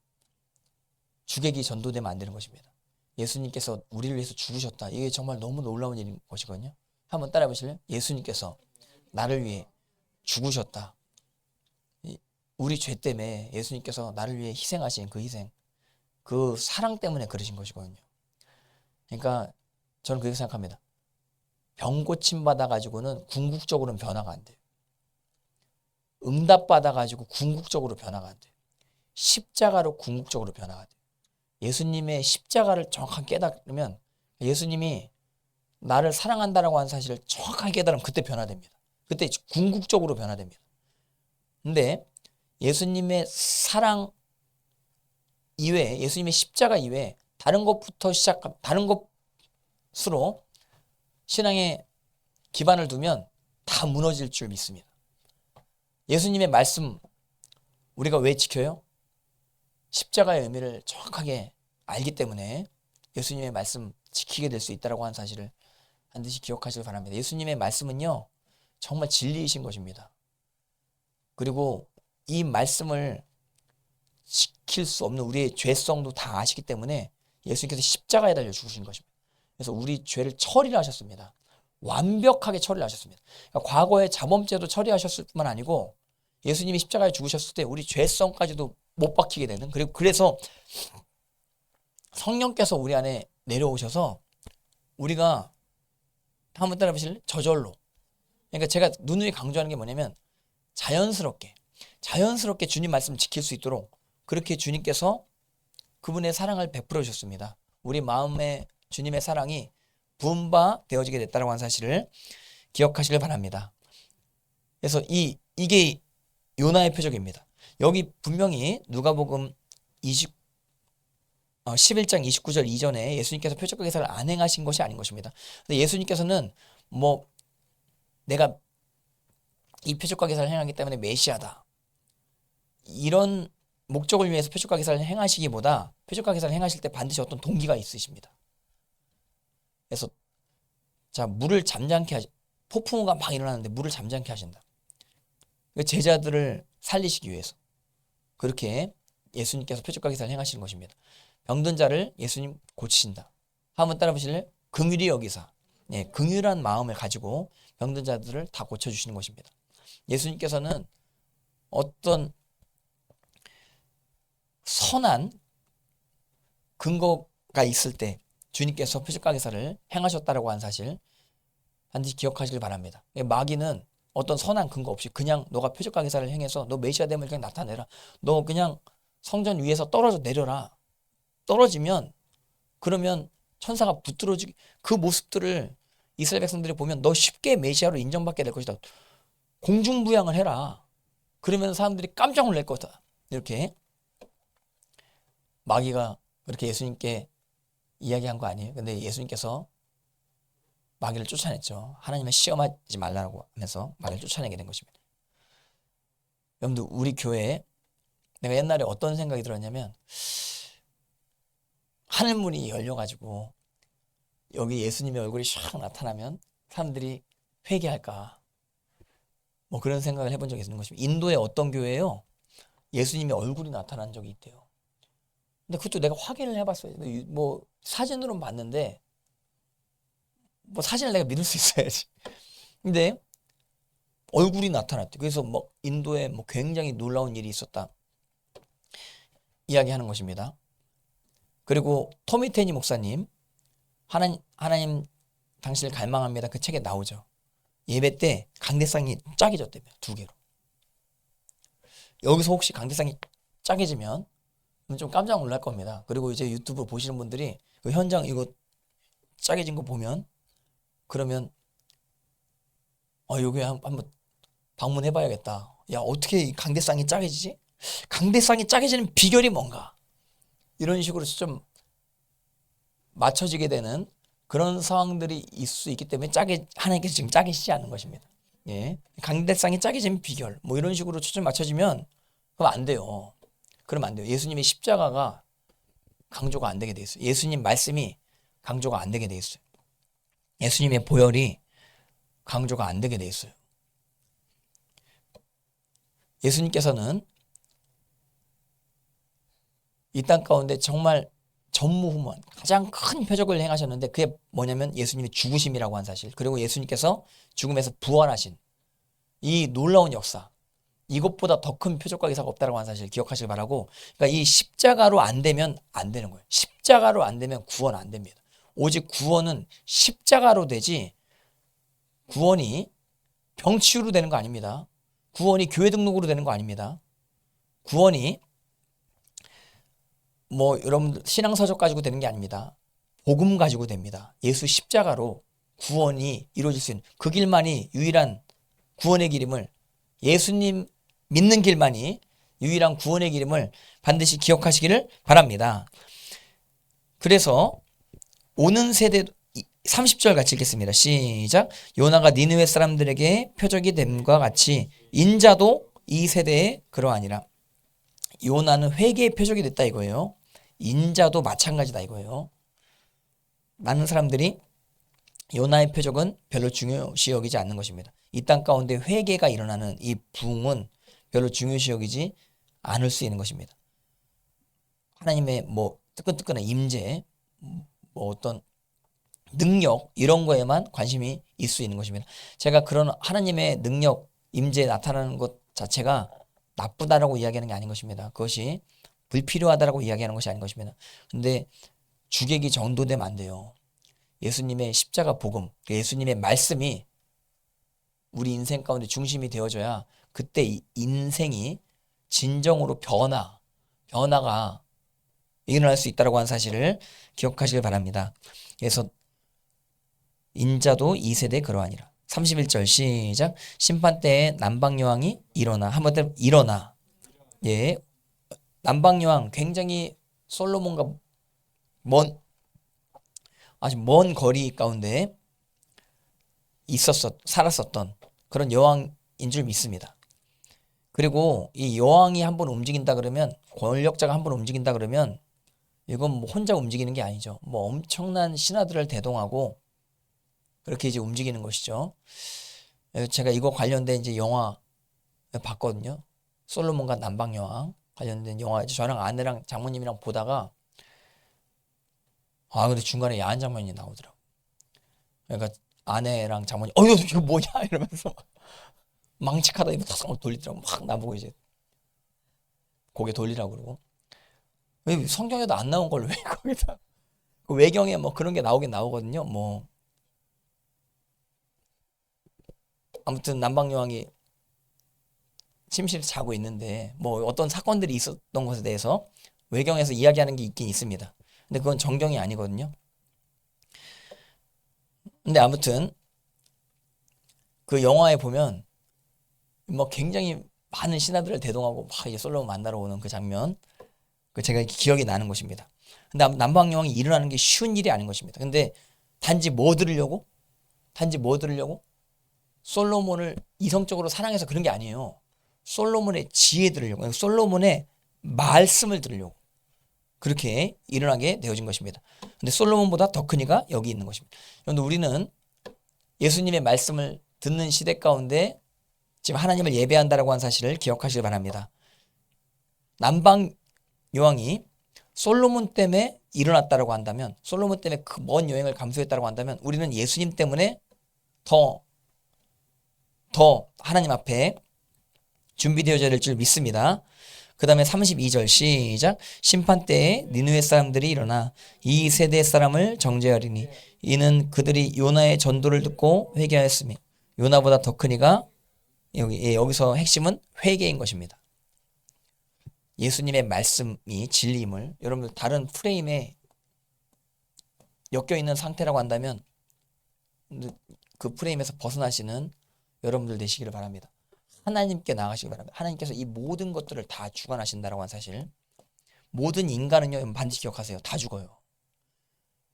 주객이 전도되면 안 되는 것입니다. 예수님께서 우리를 위해서 죽으셨다. 이게 정말 너무 놀라운 일인 것이거든요. 한번 따라해 보실래요? 예수님께서 나를 위해 죽으셨다. 우리 죄 때문에 예수님께서 나를 위해 희생하신 그 희생, 그 사랑 때문에 그러신 것이거든요. 그러니까 저는 그렇게 생각합니다. 병 고침 받아가지고는 궁극적으로는 변화가 안 돼요. 응답 받아가지고 궁극적으로 변화가 안 돼요. 십자가로 궁극적으로 변화가 돼요. 예수님의 십자가를 정확하게 깨달으면 예수님이 나를 사랑한다라고 하는 사실을 정확하게 깨달으면 그때 변화됩니다. 그때 궁극적으로 변화됩니다. 근데 예수님의 사랑 이외에 예수님의 십자가 이외에 다른 것부터 다른 것으로 신앙의 기반을 두면 다 무너질 줄 믿습니다. 예수님의 말씀 우리가 왜 지켜요? 십자가의 의미를 정확하게 알기 때문에 예수님의 말씀 지키게 될 수 있다고 하는 사실을 반드시 기억하시길 바랍니다. 예수님의 말씀은요 정말 진리이신 것입니다. 그리고 이 말씀을 지킬 수 없는 우리의 죄성도 다 아시기 때문에 예수님께서 십자가에 달려 죽으신 것입니다. 그래서 우리 죄를 처리를 하셨습니다. 완벽하게 처리를 하셨습니다. 그러니까 과거에 자범죄도 처리하셨을 뿐만 아니고 예수님이 십자가에 죽으셨을 때 우리 죄성까지도 못 박히게 되는, 그리고 그래서 성령께서 우리 안에 내려오셔서 우리가 한번 따라 보실래요? 저절로. 그러니까 제가 누누이 강조하는 게 뭐냐면 자연스럽게 주님 말씀을 지킬 수 있도록 그렇게 주님께서 그분의 사랑을 베풀어 주셨습니다. 우리 마음에 주님의 사랑이 부은 바 되어지게 됐다고 하는 사실을 기억하시길 바랍니다. 그래서 이게 요나의 표적입니다. 여기 분명히 누가복음 11장 29절 이전에 예수님께서 표적과 기사를 안 행하신 것이 아닌 것입니다. 근데 예수님께서는 뭐 내가 이 표적과 기사를 행하기 때문에 메시아다, 이런 목적을 위해서 표적과 기사를 행하시기보다 표적과 기사를 행하실 때 반드시 어떤 동기가 있으십니다. 그래서 자, 물을 잠잠케 폭풍우가 막 일어나는데 물을 잠잠케 하신다. 제자들을 살리시기 위해서 그렇게 예수님께서 표적과 기사를 행하시는 것입니다. 병든 자를 예수님 고치신다. 한번 따라 보실래요? 긍휼히 여기사, 긍휼한 마음을 가지고 병든 자들을 다 고쳐주시는 것입니다. 예수님께서는 어떤 선한 근거가 있을 때 주님께서 표적과 기사를 행하셨다라고 하는 사실 반드시 기억하시길 바랍니다. 마귀는 어떤 선한 근거 없이 그냥 너가 표적과 기사를 행해서 너 메시아 됨을 그냥 나타내라, 너 그냥 성전 위에서 떨어져 내려라, 떨어지면 그러면 천사가 붙들어주기, 그 모습들을 이스라엘 백성들이 보면 너 쉽게 메시아로 인정받게 될 것이다, 공중부양을 해라, 그러면 사람들이 깜짝 놀랄 거다, 이렇게 마귀가 그렇게 예수님께 이야기한 거 아니에요? 근데 예수님께서 마귀를 쫓아냈죠. 하나님을 시험하지 말라고 하면서 마귀를 쫓아내게 된 것입니다. 여러분들, 우리 교회에 내가 옛날에 어떤 생각이 들었냐면 하늘문이 열려가지고 여기 예수님의 얼굴이 샥 나타나면 사람들이 회개할까, 뭐 그런 생각을 해본 적이 있는 것입니다. 인도의 어떤 교회에요, 예수님의 얼굴이 나타난 적이 있대요. 근데 그것도 내가 확인을 해봤어요. 뭐 사진으로는 봤는데 뭐 사진을 내가 믿을 수 있어야지. 근데 얼굴이 나타났대. 그래서 뭐 인도에 뭐 굉장히 놀라운 일이 있었다 이야기하는 것입니다. 그리고 토미 테니 목사님 하나님 당신을 갈망합니다. 그 책에 나오죠. 예배 때 강대상이 짜게졌대요. 2개로. 여기서 혹시 강대상이 짜게지면 좀 깜짝 놀랄 겁니다. 그리고 이제 유튜브 보시는 분들이 그 현장 이거 짜게진 거 보면 그러면 여기 한번 방문해 봐야겠다. 야, 어떻게 이 강대상이 짜게지지? 강대상이 짜게지는 비결이 뭔가? 이런 식으로 좀 맞춰지게 되는 그런 상황들이 있을 수 있기 때문에 하나님께서 지금 짜게지지 않는 것입니다. 예. 강대상이 짜게지는 비결. 뭐 이런 식으로 초점 맞춰지면 그럼 안 돼요. 그러면 안 돼요. 예수님의 십자가가 강조가 안 되게 돼 있어요. 예수님 말씀이 강조가 안 되게 돼 있어요. 예수님의 보혈이 강조가 안 되게 돼 있어요. 예수님께서는 이 땅 가운데 정말 전무후무한 가장 큰 표적을 행하셨는데 그게 뭐냐면 예수님의 죽으심이라고 한 사실, 그리고 예수님께서 죽음에서 부활하신 이 놀라운 역사, 이것보다 더 큰 표적과 기사가 없다라고 하는 사실 기억하시길 바라고. 그러니까 이 십자가로 안 되면 안 되는 거예요. 십자가로 안 되면 구원 안 됩니다. 오직 구원은 십자가로 되지, 구원이 병치유로 되는 거 아닙니다. 구원이 교회 등록으로 되는 거 아닙니다. 구원이 뭐 여러분들 신앙서적 가지고 되는 게 아닙니다. 복음 가지고 됩니다. 예수 십자가로 구원이 이루어질 수 있는 그 길만이 유일한 구원의 길임을, 예수님 믿는 길만이 유일한 구원의 길임을 반드시 기억하시기를 바랍니다. 그래서 오는 세대 30절 같이 읽겠습니다. 시작. 요나가 니느웨 사람들에게 표적이 됨과 같이 인자도 이 세대에 그러하니라. 요나는 회개의 표적이 됐다 이거예요. 인자도 마찬가지다 이거예요. 많은 사람들이 요나의 표적은 별로 중요시 여기지 않는 것입니다. 이 땅 가운데 회개가 일어나는 이 부흥은 별로 중요시 여기지 않을 수 있는 것입니다. 하나님의 뭐 뜨끈뜨끈한 임재, 뭐 어떤 능력 이런 거에만 관심이 있을 수 있는 것입니다. 제가 그런 하나님의 능력, 임재 나타나는 것 자체가 나쁘다라고 이야기하는 게 아닌 것입니다. 그것이 불필요하다라고 이야기하는 것이 아닌 것입니다. 근데 주객이 정도되면 안 돼요. 예수님의 십자가 복음, 예수님의 말씀이 우리 인생 가운데 중심이 되어져야 그때 이 인생이 진정으로 변화가 일어날 수 있다고 하는 사실을 기억하시길 바랍니다. 그래서 인자도 이 세대에 그러하니라. 31절 시작. 심판 때에 남방여왕이 일어나. 한번 더 일어나. 예, 남방여왕 굉장히 솔로몬과 아주 먼 거리 가운데 살았었던 그런 여왕인 줄 믿습니다. 그리고 이 여왕이 한번 움직인다 그러면, 권력자가 한번 움직인다 그러면 이건 뭐 혼자 움직이는 게 아니죠. 뭐 엄청난 신하들을 대동하고 그렇게 이제 움직이는 것이죠. 제가 이거 관련된 이제 영화 봤거든요. 솔로몬과 남방여왕 관련된 영화. 저랑 아내랑 장모님이랑 보다가 근데 중간에 야한 장면이 나오더라고. 그러니까 아내랑 장모님 이거 뭐냐 이러면서 망치카다 이거 탁 돌리더라고. 막 나보고 이제 고개 돌리라고 그러고. 왜 성경에도 안 나온 걸 왜 거기다, 그 외경에 뭐 그런 게 나오긴 나오거든요. 뭐 아무튼 남방여왕이 침실에 자고 있는데 뭐 어떤 사건들이 있었던 것에 대해서 외경에서 이야기하는 게 있긴 있습니다. 근데 그건 정경이 아니거든요. 근데 아무튼 그 영화에 보면 뭐 굉장히 많은 신하들을 대동하고 막 이제 솔로몬 만나러 오는 그 장면, 그 제가 기억이 나는 것입니다. 근데 남방여왕이 일어나는 게 쉬운 일이 아닌 것입니다. 근데 단지 뭐 들으려고? 솔로몬을 이성적으로 사랑해서 그런 게 아니에요. 솔로몬의 지혜 들으려고, 솔로몬의 말씀을 들으려고 그렇게 일어나게 되어진 것입니다. 근데 솔로몬보다 더 큰 이가 여기 있는 것입니다. 그런데 우리는 예수님의 말씀을 듣는 시대 가운데 지금 하나님을 예배한다라고 하는 사실을 기억하시기 바랍니다. 남방 여왕이 솔로몬 때문에 일어났다라고 한다면, 솔로몬 때문에 그 먼 여행을 감수했다라고 한다면, 우리는 예수님 때문에 더 하나님 앞에 준비되어져야 될 줄 믿습니다. 그 다음에 32절 시작. 심판 때에 니느웨 사람들이 일어나 이 세대 사람을 정죄하리니 이는 그들이 요나의 전도를 듣고 회개하였으며 요나보다 더 크니가 여기서 핵심은 회개인 것입니다. 예수님의 말씀이 진리임을 여러분들 다른 프레임에 엮여 있는 상태라고 한다면 그 프레임에서 벗어나시는 여러분들 되시기를 바랍니다. 하나님께 나가시기 바랍니다. 하나님께서 이 모든 것들을 다 주관하신다라고 하는 사실. 모든 인간은요, 반드시 기억하세요. 다 죽어요.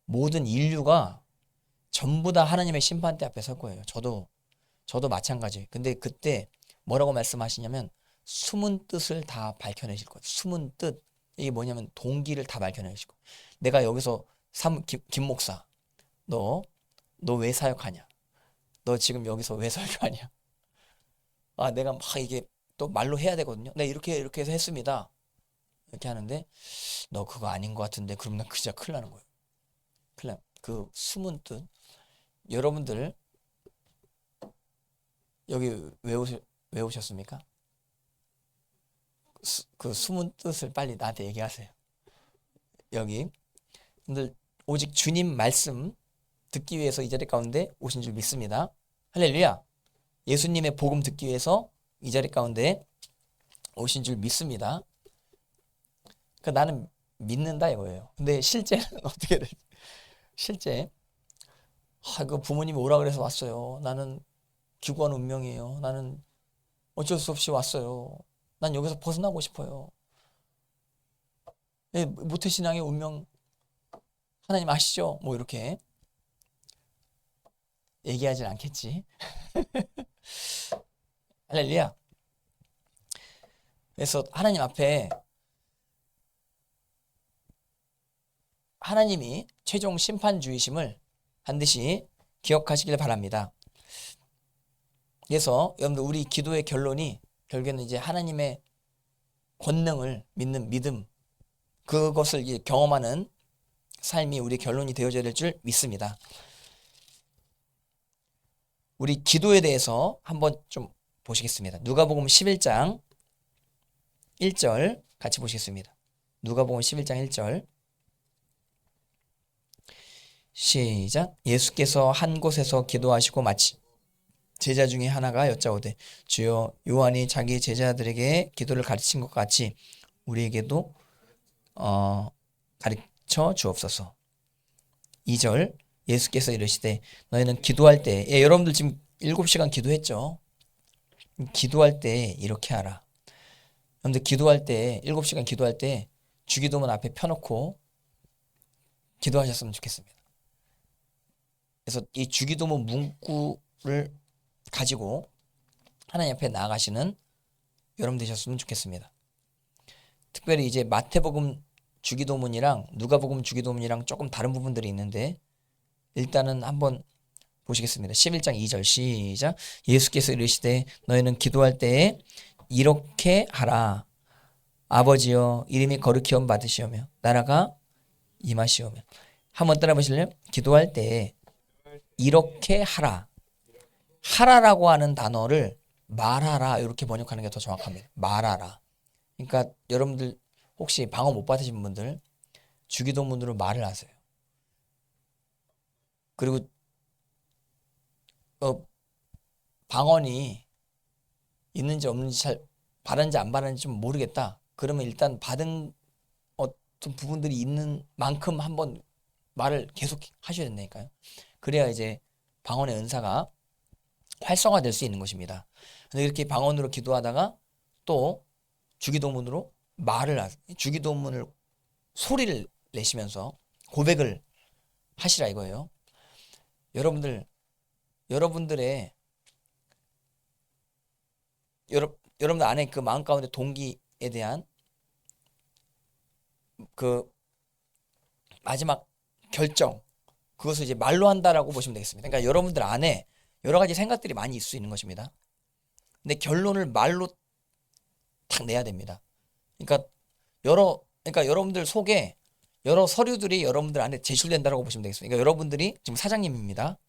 모든 인류가 전부 다 하나님의 심판대 앞에 설 거예요. 저도 마찬가지. 근데 그때 뭐라고 말씀하시냐면 숨은 뜻을 다 밝혀내실 거예요. 숨은 뜻. 이게 뭐냐면 동기를 다 밝혀내실 거예요. 내가 여기서 김 목사, 너 왜 사역하냐? 너 지금 여기서 왜 설교하냐? 아, 내가 막 이게 또 말로 해야 되거든요. 네, 이렇게 해서 했습니다. 이렇게 하는데 너 그거 아닌 것 같은데 그럼 나 진짜 큰일 나는 거예요. 큰일 나. 그 숨은 뜻. 여러분들 여기 왜 오셨습니까? 그 숨은 뜻을 빨리 나한테 얘기하세요. 여기 여러분들 오직 주님 말씀 듣기 위해서 이 자리 가운데 오신 줄 믿습니다. 할렐루야. 예수님의 복음 듣기 위해서 이 자리 가운데 오신 줄 믿습니다. 그 나는 믿는다 이거예요. 근데 실제는 어떻게 돼? 실제 그 부모님이 오라 그래서 왔어요. 나는 기구한 운명이에요. 나는 어쩔 수 없이 왔어요. 난 여기서 벗어나고 싶어요. 모태신앙의 운명 하나님 아시죠? 뭐 이렇게 얘기하진 않겠지. 할렐루야. 그래서 하나님 앞에 하나님이 최종 심판주이심을 반드시 기억하시길 바랍니다. 그래서 여러분들 우리 기도의 결론이 결국에는 이제 하나님의 권능을 믿는 믿음, 그것을 이제 경험하는 삶이 우리 결론이 되어져야 될 줄 믿습니다. 우리 기도에 대해서 한번 좀 보시겠습니다. 누가복음 11장 1절 같이 보시겠습니다. 누가복음 11장 1절 시작. 예수께서 한 곳에서 기도하시고 마치 제자 중에 하나가 여짜오되 주여 요한이 자기 제자들에게 기도를 가르친 것 같이 우리에게도 가르쳐 주옵소서. 2절 예수께서 이르시되 너희는 기도할 때 여러분들 지금 7시간 기도했죠. 기도할 때 이렇게 하라. 여러분들 기도할 때 7시간 기도할 때 주기도문 앞에 펴놓고 기도하셨으면 좋겠습니다. 그래서 이 주기도문 문구를 가지고 하나님 앞에 나아가시는 여러분 되셨으면 좋겠습니다. 특별히 이제 마태복음 주기도문이랑 누가복음 주기도문이랑 조금 다른 부분들이 있는데 일단은 한번 보시겠습니다. 11장 2절 시작. 예수께서 이르시되 너희는 기도할 때에 이렇게 하라. 아버지여 이름이 거룩히 받으시오며 나라가 임하시오며. 한번 따라 보실래요? 기도할 때에 이렇게 하라. 하라라고 하는 단어를 말하라 이렇게 번역하는 게 더 정확합니다. 말하라. 그러니까 여러분들 혹시 방어 못 받으신 분들 주기도문으로 말을 하세요. 그리고 방언이 있는지 없는지 잘 바른지 안 바른지 좀 모르겠다. 그러면 일단 받은 어떤 부분들이 있는 만큼 한번 말을 계속 하셔야 된다니까요. 그래야 이제 방언의 은사가 활성화될 수 있는 것입니다. 근데 이렇게 방언으로 기도하다가 또 주기도문으로 주기도문을 소리를 내시면서 고백을 하시라 이거예요. 여러분들 안에 그 마음 가운데 동기에 대한 그 마지막 결정, 그것을 이제 말로 한다라고 보시면 되겠습니다. 그러니까 여러분들 안에 여러 가지 생각들이 많이 있을 수 있는 것입니다. 근데 결론을 말로 딱 내야 됩니다. 그러니까 여러분들 속에 여러 서류들이 여러분들 안에 제출된다라고 보시면 되겠습니다. 그러니까 여러분들이 지금 사장님입니다.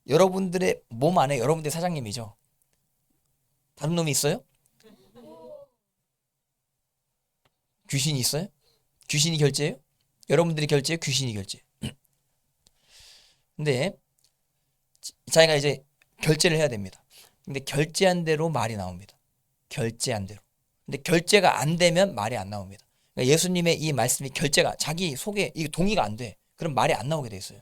여러분들의 몸 안에 여러분들이 사장님이죠. 다른 놈이 있어요? 귀신이 있어요? 귀신이 결제해요? 여러분들이 결제해요? 귀신이 결제해요? 근데 자기가 이제 결제를 해야 됩니다. 근데 결제한 대로 말이 나옵니다. 결제한 대로. 근데 결제가 안 되면 말이 안 나옵니다. 그러니까 예수님의 이 말씀이 결제가 자기 속에 이게 동의가 안 돼. 그럼 말이 안 나오게 돼 있어요.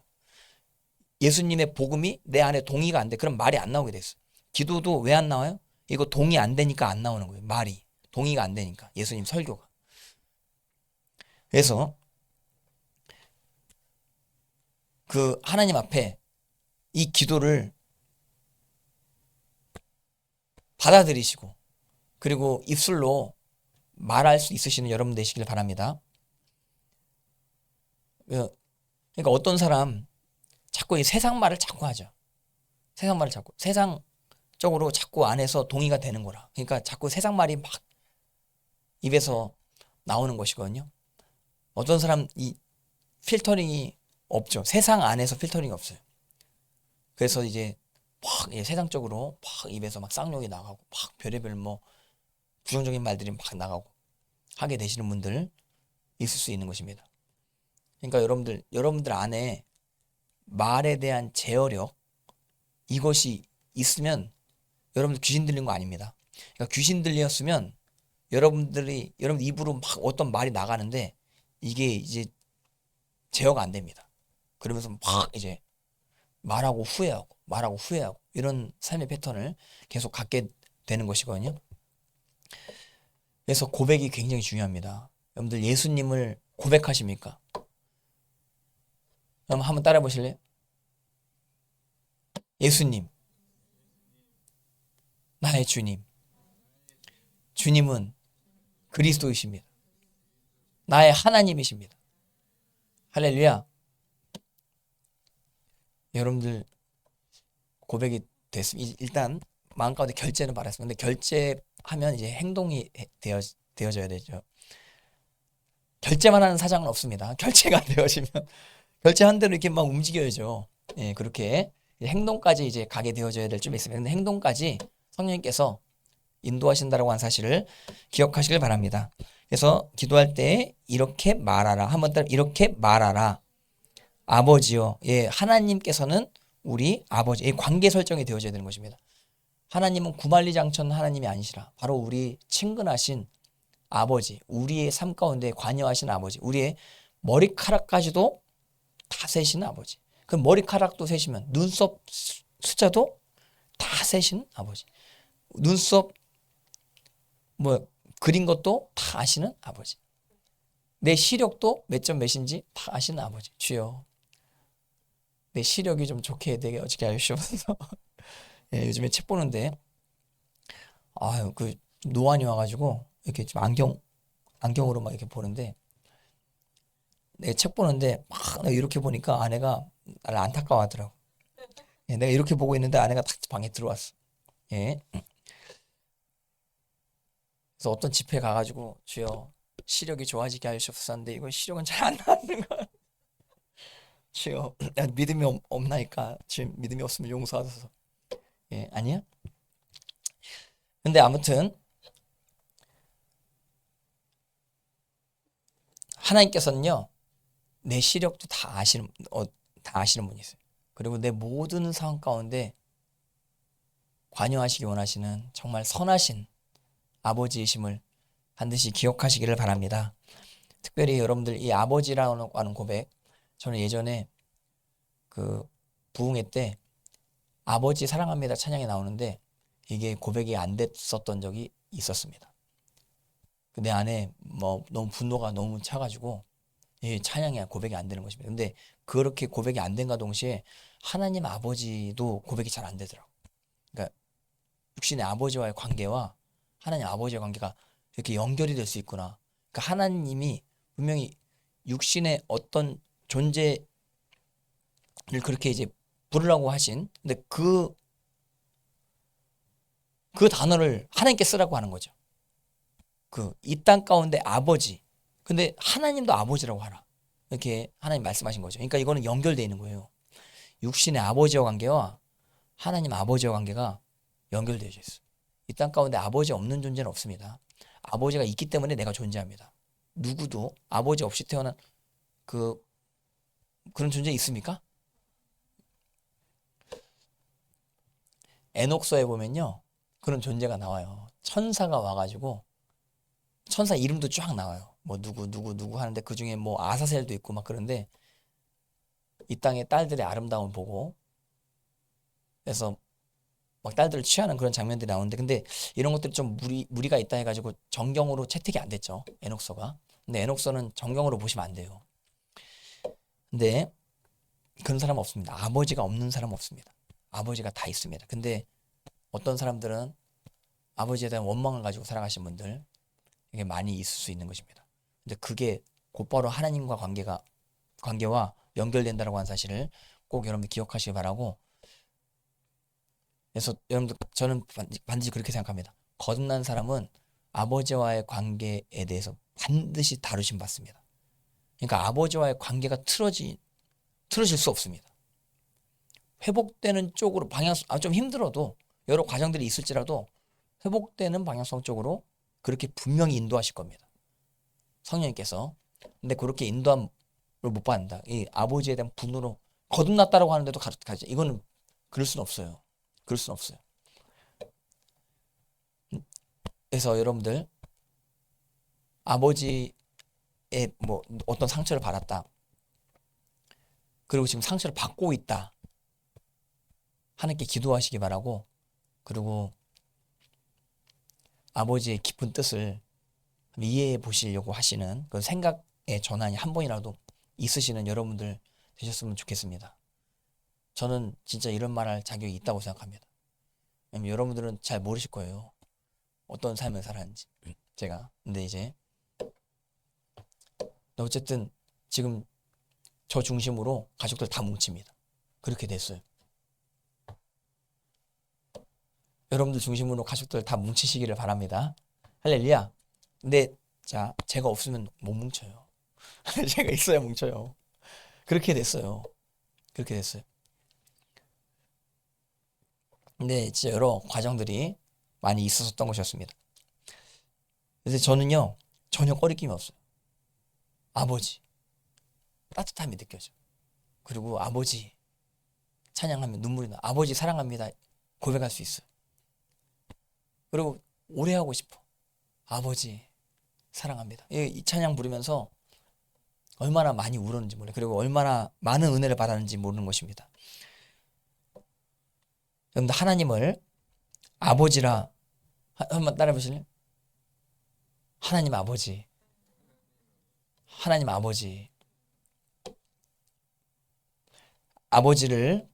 예수님의 복음이 내 안에 동의가 안 돼. 그럼 말이 안 나오게 돼 있어요. 기도도 왜 안 나와요? 이거 동의 안 되니까 안 나오는 거예요. 말이. 동의가 안 되니까. 예수님 설교가. 그래서 그 하나님 앞에 이 기도를 받아들이시고 그리고 입술로 말할 수 있으시는 여러분 되시길 바랍니다. 그러니까 어떤 사람 자꾸 이 세상 말을 자꾸 하죠. 세상 말을 자꾸 세상적으로 자꾸 안에서 동의가 되는 거라. 그러니까 자꾸 세상 말이 막 입에서 나오는 것이거든요. 어떤 사람 이 필터링이 없죠. 세상 안에서 필터링이 없어요. 그래서 이제 막 세상적으로 막 입에서 막 쌍욕이 나가고 막 별의별 뭐 부정적인 말들이 막 나가고 하게 되시는 분들 있을 수 있는 것입니다. 그러니까 여러분들 안에 말에 대한 제어력 이것이 있으면 여러분들 귀신 들린 거 아닙니다. 그러니까 귀신 들렸으면 여러분들 입으로 막 어떤 말이 나가는데 이게 이제 제어가 안 됩니다. 그러면서 막 이제 말하고 후회하고 이런 삶의 패턴을 계속 갖게 되는 것이거든요. 그래서 고백이 굉장히 중요합니다. 여러분들 예수님을 고백하십니까? 그럼 한번 따라 보실래요? 예수님, 나의 주님. 주님은 그리스도이십니다. 나의 하나님이십니다. 할렐루야. 여러분들 고백이 됐습니다. 일단 마음 가운데 결제는 받았습니다. 근데 결제하면 이제 행동이 되어져야 되죠. 결제만 하는 사장은 없습니다. 결제가 안 되어지면 결제한 대로 이렇게 막 움직여야죠. 예, 그렇게 행동까지 이제 가게 되어져야 될 좀 있습니다. 근데 행동까지 성령님께서 인도하신다라고 하는 사실을 기억하시길 바랍니다. 그래서 기도할 때 이렇게 말하라. 한번 따라 이렇게 말하라. 아버지요. 예, 하나님께서는 우리 아버지. 이 관계 설정이 되어져야 되는 것입니다. 하나님은 구만리장천 하나님이 아니시라. 바로 우리 친근하신 아버지. 우리의 삶 가운데 관여하신 아버지. 우리의 머리카락까지도 다 세시는 아버지. 그 머리카락도 세시면 눈썹 숫자도 다 세시는 아버지. 눈썹 뭐 그린 것도 다 아시는 아버지. 내 시력도 몇 점 몇인지 다 아시는 아버지. 주여 내 시력이 좀 좋게 되게 어떻게 하시옵소서. 예, 요즘에 책 보는데 아유 그 노안이 와가지고 이렇게 좀 안경으로 막 이렇게 보는데 내가 책 보는데 막 내가 이렇게 보니까 아내가 나를 안타까워하더라고. 예, 내가 이렇게 보고 있는데 아내가 딱 방에 들어왔어. 예. 그래서 어떤 집회 가가지고 주여 시력이 좋아지게 하시옵소서 하는데 이거 시력은 잘 안 나는 거야. 주여 믿음이 없나이까 지금 믿음이 없으면 용서하소서. 예, 아니야? 근데 아무튼 하나님께서는요 내 시력도 다 아시는 분이 있어요. 그리고 내 모든 상황 가운데 관여하시기 원하시는 정말 선하신 아버지이심을 반드시 기억하시기를 바랍니다. 특별히 여러분들 이 아버지라고 하는 고백, 저는 예전에 그 부흥회 때 아버지 사랑합니다 찬양이 나오는데 이게 고백이 안 됐었던 적이 있었습니다. 내 안에 뭐 너무 분노가 너무 차가지고 이 찬양이 고백이 안 되는 것입니다. 근데 그렇게 고백이 안 된과 동시에 하나님 아버지도 고백이 잘 안 되더라고. 그러니까 육신의 아버지와의 관계와 하나님 아버지의 관계가 이렇게 연결이 될 수 있구나. 그러니까 하나님이 분명히 육신의 어떤 존재를 그렇게 이제 부르라고 하신, 근데 그 단어를 하나님께 쓰라고 하는 거죠. 이 땅 가운데 아버지. 근데 하나님도 아버지라고 하라. 이렇게 하나님 말씀하신 거죠. 그러니까 이거는 연결되어 있는 거예요. 육신의 아버지와 관계와 하나님 아버지와 관계가 연결되어 있어요. 이 땅 가운데 아버지 없는 존재는 없습니다. 아버지가 있기 때문에 내가 존재합니다. 누구도 아버지 없이 태어난 그런 존재 있습니까? 에녹서에 보면요, 그런 존재가 나와요. 천사가 와가지고 천사 이름도 쫙 나와요. 뭐 누구 하는데 그 중에 뭐 아사셀도 있고 막 그런데 이 땅의 딸들의 아름다움 보고 그래서 막 딸들을 취하는 그런 장면들이 나오는데 근데 이런 것들이 좀 무리가 있다 해가지고 정경으로 채택이 안 됐죠. 에녹서가. 근데 에녹서는 정경으로 보시면 안 돼요. 근데 그런 사람 없습니다. 아버지가 없는 사람 없습니다. 아버지가 다 있습니다. 근데 어떤 사람들은 아버지에 대한 원망을 가지고 살아가신 분들 이게 많이 있을 수 있는 것입니다. 근데 그게 곧바로 하나님과 관계와 연결된다라고 하는 사실을 꼭 여러분들 기억하시기 바라고. 그래서 여러분들 저는 반드시 그렇게 생각합니다. 거듭난 사람은 아버지와의 관계에 대해서 반드시 다루심 받습니다. 그러니까 아버지와의 관계가 틀어질 수 없습니다. 회복되는 쪽으로 좀 힘들어도 여러 과정들이 있을지라도 회복되는 방향성 쪽으로 그렇게 분명히 인도하실 겁니다. 성령님께서. 근데 그렇게 인도함을 못 받는다. 이 아버지에 대한 분노로 거듭났다라고 하는데도 가르쳐. 이거는 그럴 수는 없어요. 그럴 수는 없어요. 그래서 여러분들 아버지의 뭐 어떤 상처를 받았다. 그리고 지금 상처를 받고 있다. 하나님께 기도하시기 바라고. 그리고 아버지의 깊은 뜻을 이해해 보시려고 하시는 그 생각의 전환이 한 번이라도 있으시는 여러분들 되셨으면 좋겠습니다. 저는 진짜 이런 말 할 자격이 있다고 생각합니다. 왜냐면 여러분들은 잘 모르실 거예요. 어떤 삶을 살았는지 제가. 근데 이제 어쨌든 지금 저 중심으로 가족들 다 뭉칩니다. 그렇게 됐어요. 여러분들 중심으로 가족들 다 뭉치시기를 바랍니다. 할렐루야. 근데 자, 제가 없으면 못 뭉쳐요. 제가 있어야 뭉쳐요. 그렇게 됐어요. 그렇게 됐어요. 근데 진짜 여러 과정들이 많이 있었던 것이었습니다. 그래서 저는요, 전혀 꺼리낌이 없어요. 아버지, 따뜻함이 느껴져. 그리고 아버지, 찬양하면 눈물이 나. 아버지 사랑합니다. 고백할 수 있어요. 그리고 오래 하고 싶어. 아버지, 사랑합니다. 이 찬양 부르면서 얼마나 많이 울었는지 몰라요. 그리고 얼마나 많은 은혜를 받았는지 모르는 것입니다. 여러분들 하나님을 아버지라 한번 따라해 보실래요? 하나님 아버지. 하나님 아버지. 아버지를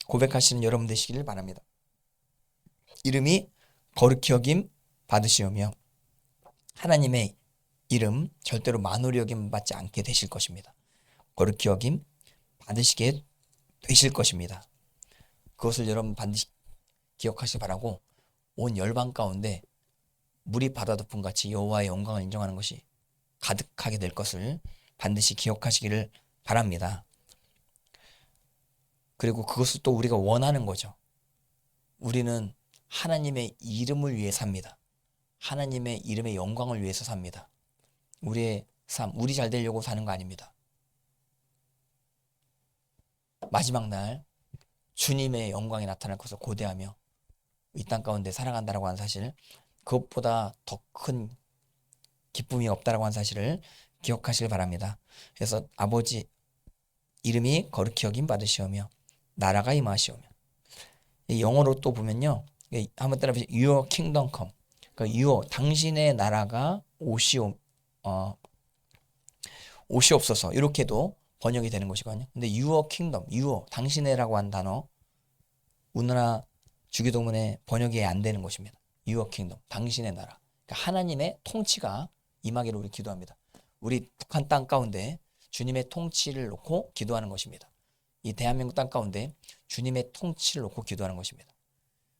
고백하시는 여러분 되시기를 바랍니다. 이름이 거룩히 여김 받으시오며 하나님의 이름 절대로 만홀히 여김 받지 않게 되실 것입니다. 거룩히 여김 받으시게 되실 것입니다. 그것을 여러분 반드시 기억하시기 바라고 온 열방 가운데 물이 바다 덮음 같이 여호와의 영광을 인정하는 것이 가득하게 될 것을 반드시 기억하시기를 바랍니다. 그리고 그것을 또 우리가 원하는 거죠. 우리는 하나님의 이름을 위해 삽니다. 하나님의 이름의 영광을 위해서 삽니다. 우리의 삶, 우리 잘 되려고 사는 거 아닙니다. 마지막 날 주님의 영광이 나타날 것을 고대하며 이 땅 가운데 살아간다라고 하는 사실, 그것보다 더 큰 기쁨이 없다라고 하는 사실을 기억하시길 바랍니다. 그래서 아버지 이름이 거룩히 여김 받으시오며 나라가 임하시오며, 영어로 또 보면요, 한번 따라보세요. Your kingdom come. 그러니까 your 당신의 나라가 오시옵소서 이렇게도 번역이 되는 것이거든요. 근데 your kingdom, your 당신의라고 한 단어 우리나라 주기도문에 번역이 안 되는 것입니다. Your kingdom, 당신의 나라. 그러니까 하나님의 통치가 임하기를 우리 기도합니다. 우리 북한 땅 가운데 주님의 통치를 놓고 기도하는 것입니다. 이 대한민국 땅 가운데 주님의 통치를 놓고 기도하는 것입니다.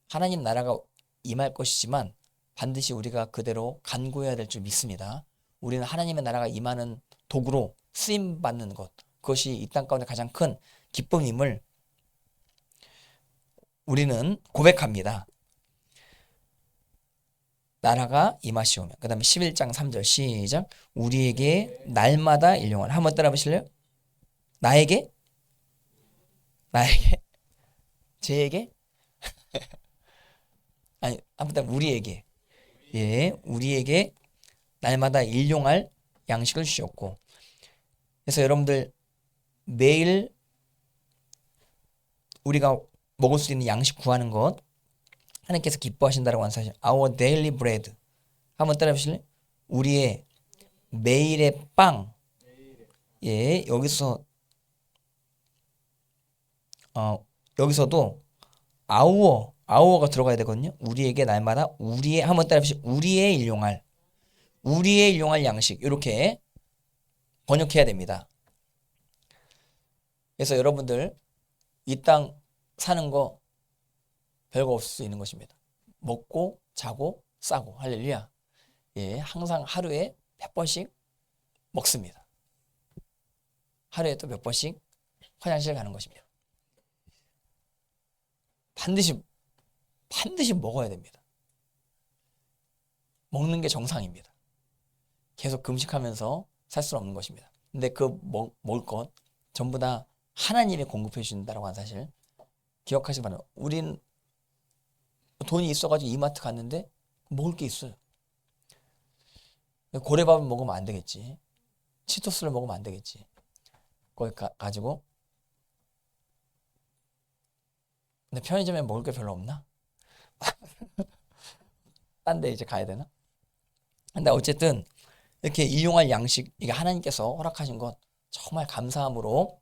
하나님 나라가 임할 것이지만 반드시 우리가 그대로 간구해야 될 줄 믿습니다. 우리는 하나님의 나라가 임하는 도구로 쓰임받는 것, 그것이 이 땅 가운데 가장 큰 기쁨임을 우리는 고백합니다. 나라가 임하시오며. 그 다음에 11장 3절 시작. 우리에게 날마다 일용할. 한번 따라 보실래요? 나에게? 나에게? 제에게? 아니, 한번 따라 우리에게. 예, 우리에게 날마다 일용할 양식을 주셨고. 그래서 여러분들 매일 우리가 먹을 수 있는 양식 구하는 것 하나님께서 기뻐하신다라고 하는 사실. Our daily bread. 한번 따라 보실래요? 우리의 매일의 빵. 예, 여기서도 아우어가 들어가야 되거든요. 우리에게 날마다 우리의 한번 따라 보시죠. 우리의 일용할 양식 이렇게 번역해야 됩니다. 그래서 여러분들 이 땅 사는 거 별거 없을 수 있는 것입니다. 먹고 자고 싸고 할렐루야. 예, 항상 하루에 몇 번씩 먹습니다. 하루에 또 몇 번씩 화장실 가는 것입니다. 반드시 먹어야 됩니다. 먹는 게 정상입니다. 계속 금식하면서 살 수는 없는 것입니다. 근데 그 먹을 것 전부 다 하나님이 공급해 주신다고 하는 사실 기억하시기 바랍니다. 우린 돈이 있어가지고 이마트 갔는데 먹을 게 있어요. 고래밥을 먹으면 안 되겠지. 치토스를 먹으면 안 되겠지. 거기 가지고 근데 편의점에 먹을 게 별로 없나? 딴 데 이제 가야 되나? 근데 어쨌든 이렇게 일용할 양식 이게 하나님께서 허락하신 것 정말 감사함으로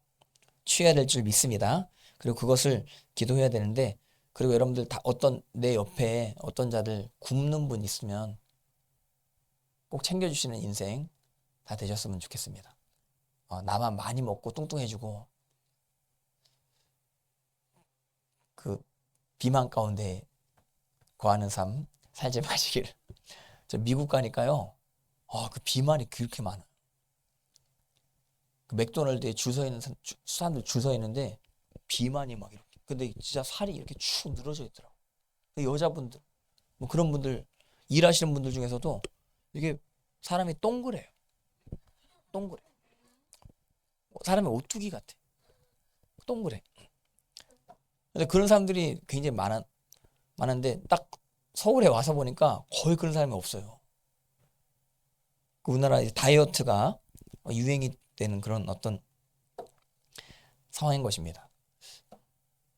취해야 될 줄 믿습니다. 그리고 그것을 기도해야 되는데 그리고 여러분들 다 내 옆에 어떤 자들 굶는 분 있으면 꼭 챙겨주시는 인생 다 되셨으면 좋겠습니다. 나만 많이 먹고 뚱뚱해지고 그 비만 가운데 거하는 삶 살지 마시기를. 저 미국 가니까요. 그 비만이 그렇게 많아요. 그 맥도날드에 사람들 줄 서 있는데 비만이 막 이렇게. 근데 진짜 살이 이렇게 축 늘어져 있더라고. 여자분들, 뭐 그런 분들 일하시는 분들 중에서도 이게 사람이 동그래요. 동그래. 사람의 오뚜기 같아. 동그래. 근데 그런 사람들이 굉장히 많은데 딱 서울에 와서 보니까 거의 그런 사람이 없어요. 우리나라 다이어트가 유행이 되는 그런 어떤 상황인 것입니다.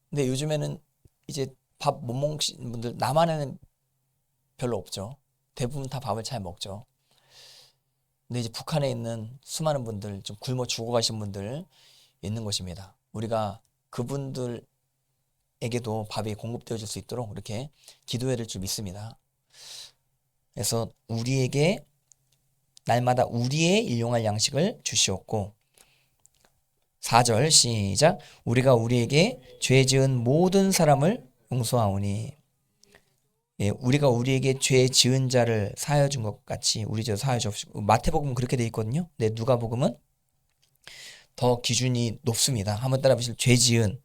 근데 요즘에는 이제 밥 못 먹으시는 분들 남한에는 별로 없죠. 대부분 다 밥을 잘 먹죠. 근데 이제 북한에 있는 수많은 분들 좀 굶어 죽어가신 분들 있는 것입니다. 우리가 그분들에게도 밥이 공급되어질 수 있도록 이렇게 기도해야 될 줄 믿습니다. 그래서 우리에게 날마다 우리의 일용할 양식을 주시옵고 4절 시작. 우리가 우리에게 죄 지은 모든 사람을 용서하오니. 예, 우리가 우리에게 죄 지은 자를 사하여 준 것 같이 우리 죄도 사하여 주옵시고. 마태복음은 그렇게 돼 있거든요. 근데 누가복음은 더 기준이 높습니다. 한번 따라 보실. 죄 지은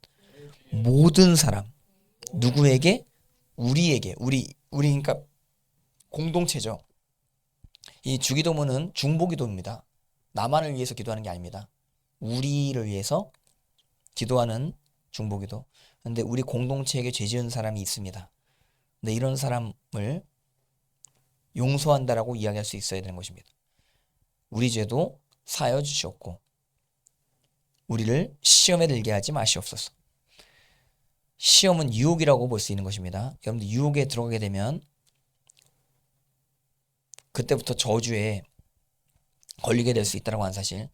모든 사람. 누구에게? 우리에게. 우리 그러니까 공동체죠. 이 주기도문은 중보기도입니다. 나만을 위해서 기도하는 게 아닙니다. 우리를 위해서 기도하는 중보기도. 근데 우리 공동체에게 죄 지은 사람이 있습니다. 근데 이런 사람을 용서한다라고 이야기할 수 있어야 되는 것입니다. 우리 죄도 사하여 주시옵고 우리를 시험에 들게 하지 마시옵소서. 시험은 유혹이라고 볼 수 있는 것입니다. 여러분들 유혹에 들어가게 되면 그때부터 저주에 걸리게 될 수 있다고 하는 사실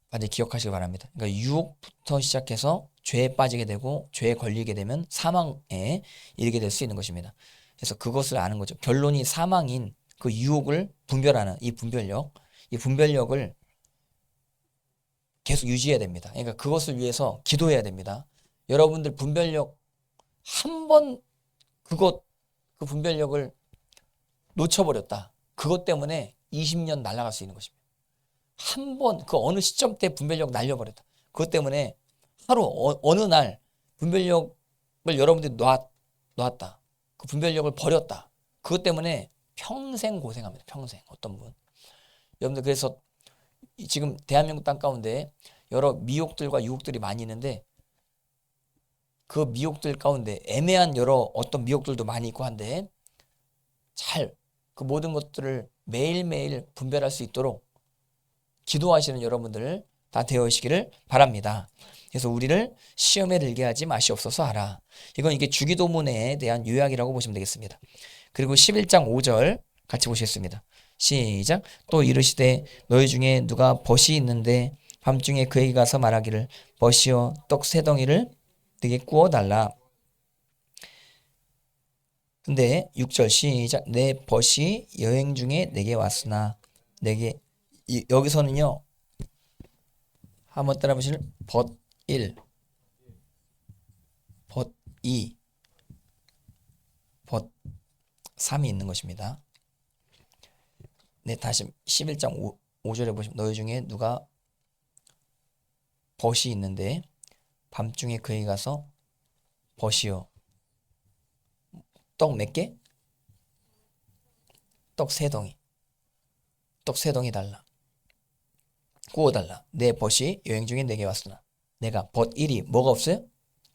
반드시 기억하시기 바랍니다. 그러니까 유혹부터 시작해서 죄에 빠지게 되고 죄에 걸리게 되면 사망에 이르게 될 수 있는 것입니다. 그래서 그것을 아는 거죠. 결론이 사망인 그 유혹을 분별하는 이 분별력을 계속 유지해야 됩니다. 그러니까 그것을 위해서 기도해야 됩니다. 여러분들 분별력 한 번 그 분별력을 놓쳐버렸다. 그것 때문에 20년 날아갈 수 있는 것입니다. 한 번 그 어느 시점 때 분별력 날려버렸다. 그것 때문에 하루 어느 날 분별력을 여러분들이 놨다. 그 분별력을 버렸다. 그것 때문에 평생 고생합니다. 평생. 어떤 분. 여러분들 그래서 지금 대한민국 땅 가운데 여러 미혹들과 유혹들이 많이 있는데 그 미혹들 가운데 애매한 여러 어떤 미혹들도 많이 있고 한데 잘 그 모든 것들을 매일매일 분별할 수 있도록 기도하시는 여러분들 다 되어시기를 바랍니다. 그래서 우리를 시험에 들게 하지 마시옵소서 하라. 이게 주기도문에 대한 요약이라고 보시면 되겠습니다. 그리고 11장 5절 같이 보시겠습니다. 시작. 또 이르시되 너희 중에 누가 벗이 있는데 밤중에 그에게 가서 말하기를 벗이여 떡 세 덩이를 내게 구워 달라. 근데 6절 시작. 내 벗이 여행 중에 내게 왔으나 내게 여기서는요. 한번 따라 보시면 벗 1, 벗 2, 벗 3이 있는 것입니다. 네, 다시 11장 5절에 보시면 너희 중에 누가 벗이 있는데 밤중에 그에게 가서 벗이요. 떡 몇 개? 떡 세 덩이. 떡 세 덩이 달라. 구워달라. 내 벗이 여행 중에 내게 왔으나 내가 벗 1이 뭐가 없어요?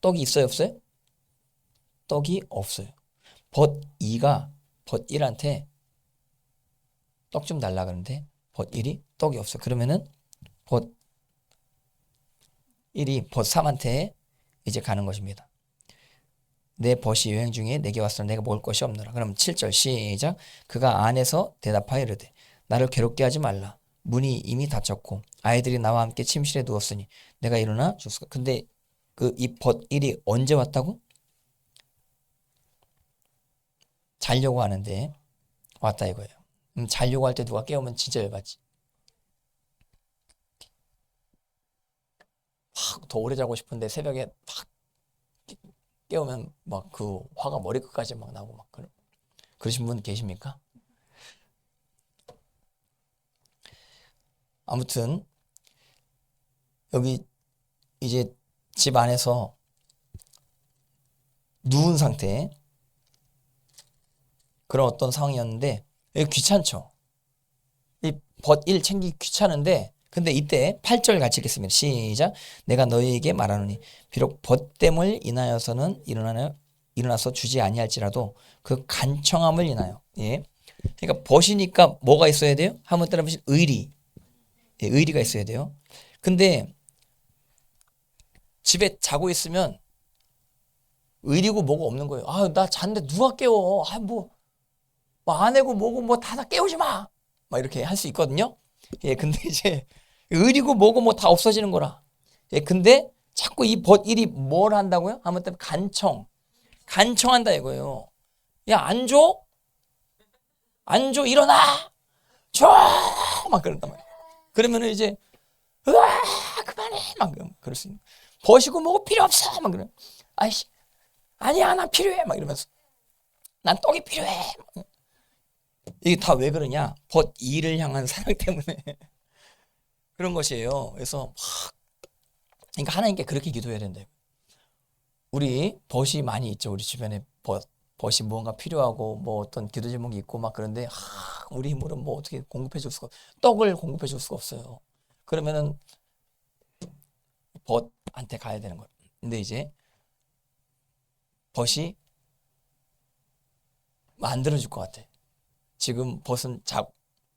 떡이 있어요 없어요? 떡이 없어요. 벗 2가 벗 1한테 떡 좀 달라 그러는데 벗 1이 떡이 없어. 그러면은 벗 1이 벗 3한테 이제 가는 것입니다. 내 벗이 여행 중에 내게 왔으나 내가 먹을 것이 없노라. 그럼 7절 시작. 그가 안에서 대답하여 이르되 나를 괴롭게 하지 말라. 문이 이미 닫혔고 아이들이 나와 함께 침실에 누웠으니 내가 일어나 죽을까. 근데 그 이 벗 1이 언제 왔다고? 자려고 하는데 왔다 이거예요. 자려고 할 때 누가 깨우면 진짜 열받지. 막 더 오래 자고 싶은데 새벽에 막 깨우면 막 그 화가 머리끝까지 막 나고 막 그러신 분 계십니까? 아무튼 여기 이제 집 안에서 누운 상태 그런 어떤 상황이었는데 여기 귀찮죠. 이 벗 1 챙기기 귀찮은데 근데 이때 8절 같이 읽겠습니다. 시작. 내가 너희에게 말하노니 비록 벗됨을 인하여서는 일어나서 주지 아니할지라도 그 간청함을 인하여. 예. 그러니까 벗이니까 뭐가 있어야 돼요? 한번 따라 보시면 의리. 예, 의리가 있어야 돼요. 근데 집에 자고 있으면 의리고 뭐가 없는 거예요. 아, 나 잤는데 누가 깨워? 아, 뭐 아내고 뭐고 뭐 다 깨우지 마. 막 이렇게 할 수 있거든요. 예, 근데 이제 의리고 뭐고 뭐 다 없어지는 거라. 예, 근데 자꾸 이 벗일이 뭘 한다고요? 한번 때문에 간청한다 이거예요. 야, 안 줘? 안 줘? 일어나! 줘! 막 그런단 말이에요. 그러면은 이제 으아! 그만해! 막 그럴 수 있는. 벗이고 뭐고 필요 없어! 막 그래. 아이씨, 아니야, 난 필요해! 막 이러면서. 난 떡이 필요해! 이게 다 왜 그러냐? 벗 일을 향한 사랑 때문에 그런 것이에요. 그래서 그러니까 하나님께 그렇게 기도해야 된다. 우리 벗이 많이 있죠. 우리 주변에 벗이 무언가 필요하고 뭐 어떤 기도 제목이 있고 막 그런데 우리 힘으로 뭐 어떻게 공급해 줄 수가 떡을 공급해 줄 수가 없어요. 그러면은 벗한테 가야 되는 거예요. 근데 이제 벗이 만들어 줄 것 같아. 지금 벗은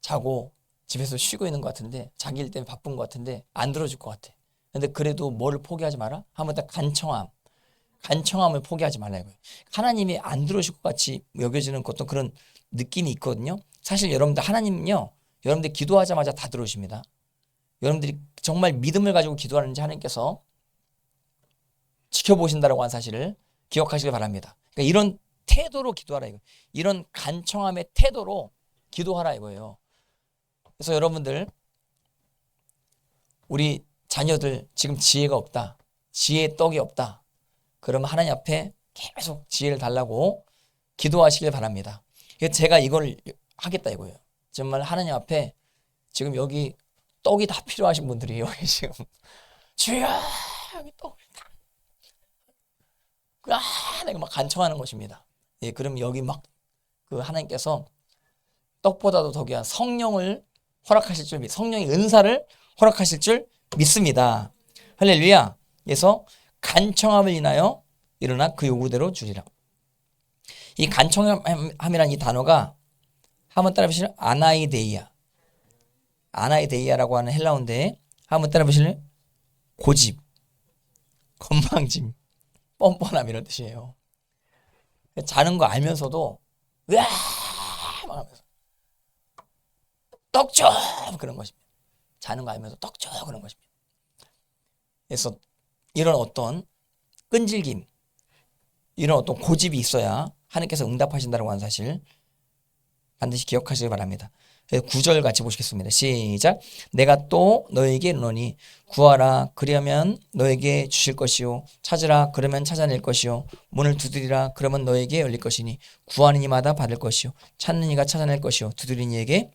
자고 집에서 쉬고 있는 것 같은데 자기 일 때문에 바쁜 것 같은데 안 들어줄 것 같아. 근데 그래도 뭐를 포기하지 마라? 한번 더 간청함을 포기하지 말라 이거예요. 하나님이 안 들어줄 것 같이 여겨지는 어떤 그런 느낌이 있거든요. 사실 여러분들 하나님은요, 여러분들 기도하자마자 다 들어오십니다. 여러분들이 정말 믿음을 가지고 기도하는지 하나님께서 지켜보신다라고 한 사실을 기억하시길 바랍니다. 그러니까 이런 태도로 기도하라 이거예요. 이런 간청함의 태도로 기도하라 이거예요. 그래서 여러분들 우리 자녀들 지금 지혜가 없다. 지혜의 떡이 없다. 그러면 하나님 앞에 계속 지혜를 달라고 기도하시길 바랍니다. 제가 이걸 하겠다 이거예요. 정말 하나님 앞에 지금 여기 떡이 다 필요하신 분들이 여기 지금 주여 여기 떡을 다 내가 막 간청하는 것입니다. 예, 그럼 여기 막 그 하나님께서 떡보다도 더 귀한 성령을 허락하실 줄 성령의 은사를 허락하실 줄 믿습니다. 할렐루야. 그래서 간청함을 인하여 일어나 그 요구대로 주리라. 이 간청함이라는 이 단어가 한번 따라 보시면 아나이데이아. 아나이데이아라고 하는 헬라어인데 한번 따라 보시면 고집, 건방짐, 뻔뻔함 이런 뜻이에요. 자는 거 알면서도 으아 막 하면서 떡 줘 그런 것입니다. 자는 거 알면서 떡 줘 그런 것입니다. 그래서 이런 어떤 끈질김, 이런 어떤 고집이 있어야 하나님께서 응답하신다고 하는 사실 반드시 기억하시기 바랍니다. 9절 같이 보시겠습니다. 시작. 내가 또 너에게 이르노니 구하라 그리하면 너에게 주실 것이요 찾으라 그러면 찾아낼 것이요 문을 두드리라 그러면 너에게 열릴 것이니 구하는 이마다 받을 것이요 찾는 이가 찾아낼 것이요 두드리는 이에게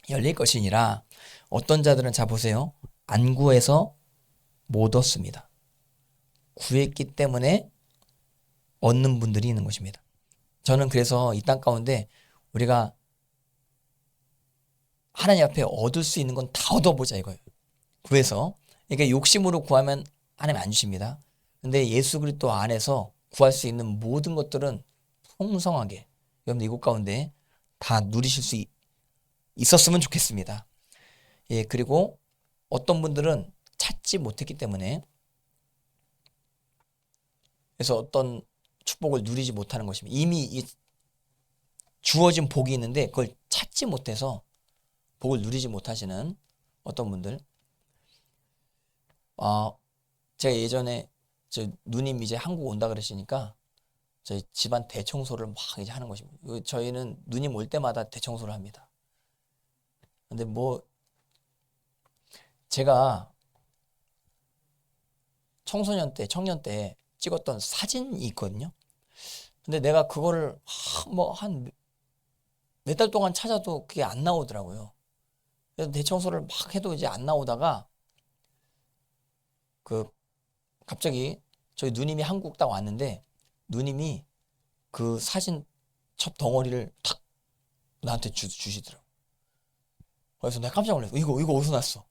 열릴 것이니라. 어떤 자들은 자 보세요. 안 구해서 못 얻습니다. 구했기 때문에 얻는 분들이 있는 것입니다. 저는 그래서 이 땅 가운데 우리가 하나님 앞에 얻을 수 있는 건 다 얻어보자 이거예요. 구해서. 그러니까 욕심으로 구하면 하나님 안 주십니다. 근데 예수 그리스도 안에서 구할 수 있는 모든 것들은 풍성하게 여러분 이곳 가운데 다 누리실 수 있었으면 좋겠습니다. 예, 그리고 어떤 분들은 찾지 못했기 때문에 그래서 어떤 축복을 누리지 못하는 것입니다. 이미 주어진 복이 있는데 그걸 찾지 못해서 복을 누리지 못하시는 어떤 분들. 제가 예전에 저 누님 이제 한국 온다 그러시니까 저희 집안 대청소를 막 이제 하는 것입니다. 저희는 누님 올 때마다 대청소를 합니다. 근데 뭐 제가 청소년 때, 청년 때 찍었던 사진이 있거든요. 근데 내가 그거를 뭐 한 몇 달 동안 찾아도 그게 안 나오더라고요. 그래서 대청소를 막 해도 이제 안 나오다가 갑자기 저희 누님이 한국 딱 왔는데 누님이 그 사진 첩 덩어리를 탁 나한테 주시더라고. 그래서 내가 깜짝 놀랐어. 이거 어디서 났어?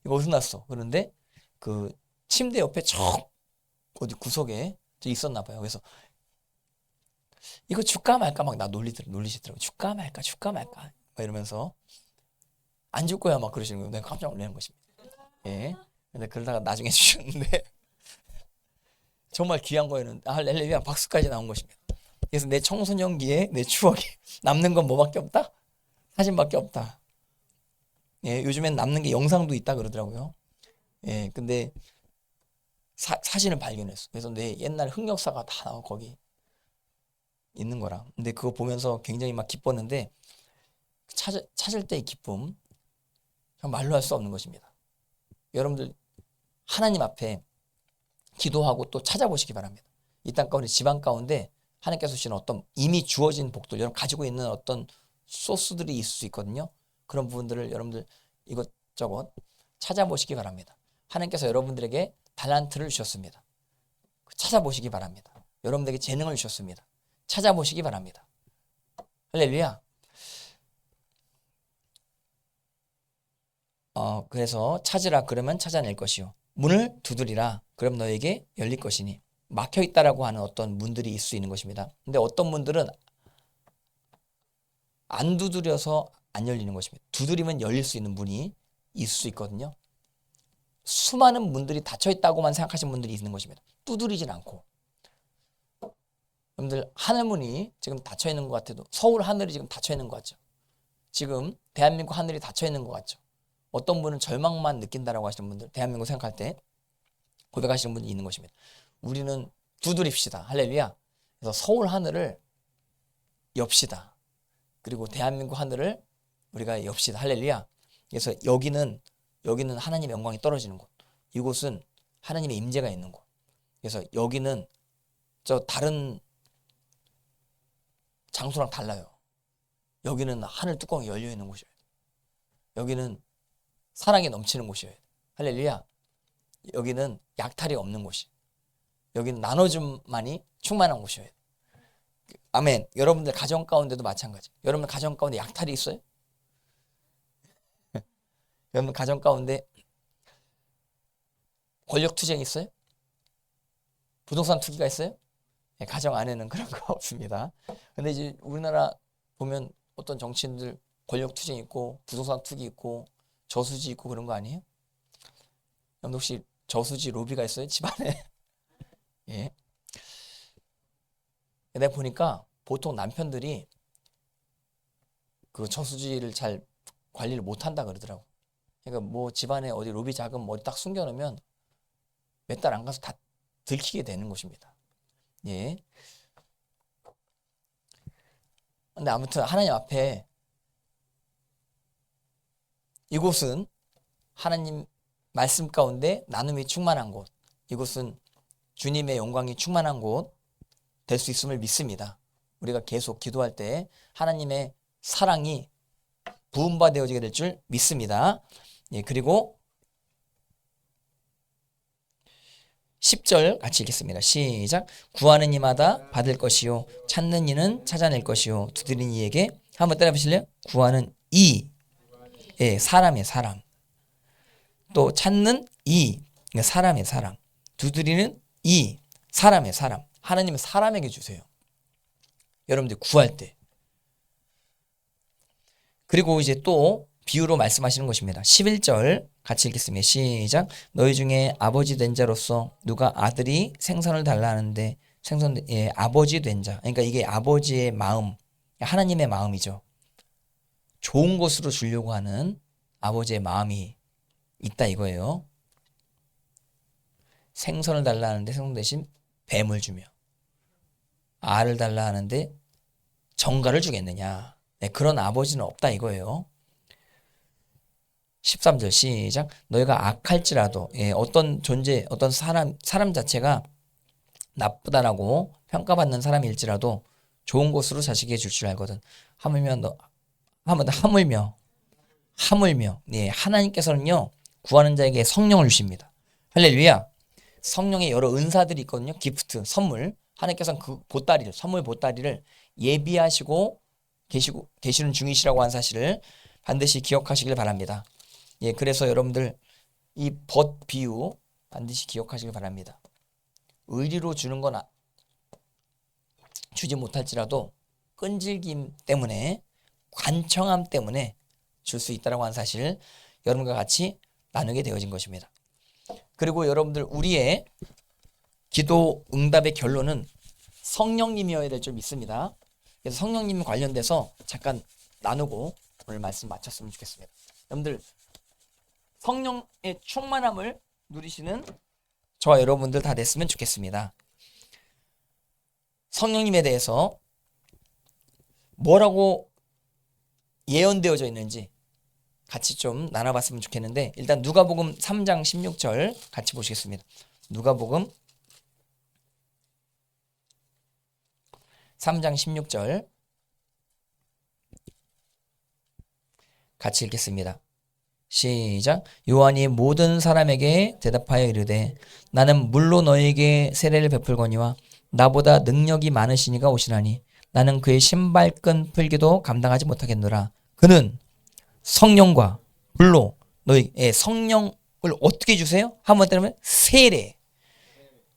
이거 어디서 났어? 그런데 그 침대 옆에 어디 구석에 있었나 봐요. 그래서 이거 줄까 말까 막 나 놀리시더라고. 줄까 말까 막 이러면서 안 줄 거야 막 그러시는 거예요. 내가 깜짝 놀라는 것입니다. 예. 근데 그러다가 나중에 주셨는데 정말 귀한 거에는 할렐루야 박수까지 나온 것입니다. 그래서 내 청소년기에 내 추억이 남는 건 뭐밖에 없다? 사진밖에 없다. 예, 요즘엔 남는 게 영상도 있다 그러더라고요. 예, 근데 사진을 발견했어. 그래서 내 옛날 흑역사가 다 거기 있는 거라. 근데 그거 보면서 굉장히 막 기뻤는데 찾을 때의 기쁨 말로 할 수 없는 것입니다. 여러분들 하나님 앞에 기도하고 또 찾아보시기 바랍니다. 이 땅 가운데 집안 가운데 하나님께서 주시는 어떤 이미 주어진 복들 여러분 가지고 있는 어떤 소스들이 있을 수 있거든요. 그런 부분들을 여러분들 이것저것 찾아보시기 바랍니다. 하나님께서 여러분들에게 달란트를 주셨습니다. 찾아보시기 바랍니다. 여러분들에게 재능을 주셨습니다. 찾아보시기 바랍니다. 할렐루야. 그래서 찾으라 그러면 찾아낼 것이요 문을 두드리라 그럼 너에게 열릴 것이니 막혀있다라고 하는 어떤 문들이 있을 수 있는 것입니다. 근데 어떤 문들은 안 두드려서 안 열리는 것입니다. 두드리면 열릴 수 있는 문이 있을 수 있거든요. 수많은 문들이 닫혀있다고만 생각하시는 분들이 있는 것입니다. 두드리진 않고. 여러분들 하늘문이 지금 닫혀있는 것 같아도 서울 하늘이 지금 닫혀있는 것 같죠. 지금 대한민국 하늘이 닫혀있는 것 같죠. 어떤 분은 절망만 느낀다라고 하시는 분들 대한민국 생각할 때 고백하시는 분이 있는 것입니다. 우리는 두드립시다. 할렐루야. 그래서 서울 하늘을 엽시다. 그리고 대한민국 하늘을 우리가 엽시다. 할렐루야. 그래서 여기는 하나님의 영광이 떨어지는 곳. 이곳은 하나님의 임재가 있는 곳. 그래서 여기는 저 다른 장소랑 달라요. 여기는 하늘 뚜껑이 열려 있는 곳이에요. 여기는 사랑이 넘치는 곳이에요. 할렐루야. 여기는 약탈이 없는 곳이. 여기는 나눠줌만이 충만한 곳이에요. 아멘. 여러분들 가정 가운데도 마찬가지. 여러분 가정 가운데 약탈이 있어요? 여러분 가정 가운데 권력 투쟁이 있어요? 부동산 투기가 있어요? 네, 가정 안에는 그런 거 없습니다. 근데 이제 우리나라 보면 어떤 정치인들 권력 투쟁 있고 부동산 투기 있고 저수지 있고 그런 거 아니에요? 여러분 혹시 저수지 로비가 있어요? 집안에? 예. 내가 보니까 보통 남편들이 그 저수지를 잘 관리를 못 한다 그러더라고. 그러니까 뭐 집안에 어디 로비 자금 어디 딱 숨겨놓으면 몇 달 안 가서 다 들키게 되는 것입니다. 예. 근데 아무튼 하나님 앞에 이곳은 하나님 말씀 가운데 나눔이 충만한 곳, 이곳은 주님의 영광이 충만한 곳 될 수 있음을 믿습니다. 우리가 계속 기도할 때 하나님의 사랑이 부음받아지게 될 줄 믿습니다. 예, 그리고 10절 같이 읽겠습니다. 시작. 구하는 이마다 받을 것이요 찾는 이는 찾아낼 것이요 두드리는 이에게 한번 따라 보실래요? 구하는 이, 예, 사람의 사람. 또 찾는 이, 사람의 사람. 두드리는 이, 사람의 사람. 하나님은 사람에게 주세요. 여러분들 구할 때. 그리고 이제 또 비유로 말씀하시는 것입니다. 11절 같이 읽겠습니다. 시작. 너희 중에 아버지 된 자로서 누가 아들이 생선을 달라 하는데 예, 아버지 된 자. 그러니까 이게 아버지의 마음, 하나님의 마음이죠. 좋은 것으로 주려고 하는 아버지의 마음이 있다 이거예요. 생선을 달라 하는데 생선 대신 뱀을 주며 알을 달라 하는데 정갈을 주겠느냐. 네, 그런 아버지는 없다 이거예요. 13절 시작. 너희가 악할지라도, 예, 어떤 존재, 어떤 사람 자체가 나쁘다라고 평가받는 사람일지라도 좋은 것으로 자식에게 줄 줄 알거든. 하물며, 예, 하나님께서는요 구하는 자에게 성령을 주십니다. 할렐루야. 성령의 여러 은사들이 있거든요. 기프트, 선물. 하나님께서는 그 보따리를, 선물 보따리를 예비하시고 계시는 중이시라고 하는 사실을 반드시 기억하시길 바랍니다. 예, 그래서 여러분들 이 벗 비유 반드시 기억하시길 바랍니다. 의리로 주는 건 주지 못할지라도 끈질김 때문에, 관청함 때문에 줄 수 있다고 하는 사실 여러분과 같이 나누게 되어진 것입니다. 그리고 여러분들 우리의 기도 응답의 결론은 성령님이어야 될 줄 믿습니다. 그래서 성령님 관련돼서 잠깐 나누고 오늘 말씀 마쳤으면 좋겠습니다. 여러분들 성령의 충만함을 누리시는 저와 여러분들 다 됐으면 좋겠습니다. 성령님에 대해서 뭐라고 예언되어져 있는지 같이 좀 나눠봤으면 좋겠는데, 일단 누가복음 3장 16절 같이 보시겠습니다. 누가복음 3장 16절 같이 읽겠습니다. 시작. 요한이 모든 사람에게 대답하여 이르되 나는 물로 너희에게 세례를 베풀거니와 나보다 능력이 많으시니가 오시나니 나는 그의 신발끈 풀기도 감당하지 못하겠노라. 그는 성령과 불로 너희의 성령을 어떻게 주세요? 한번 따르면 세례.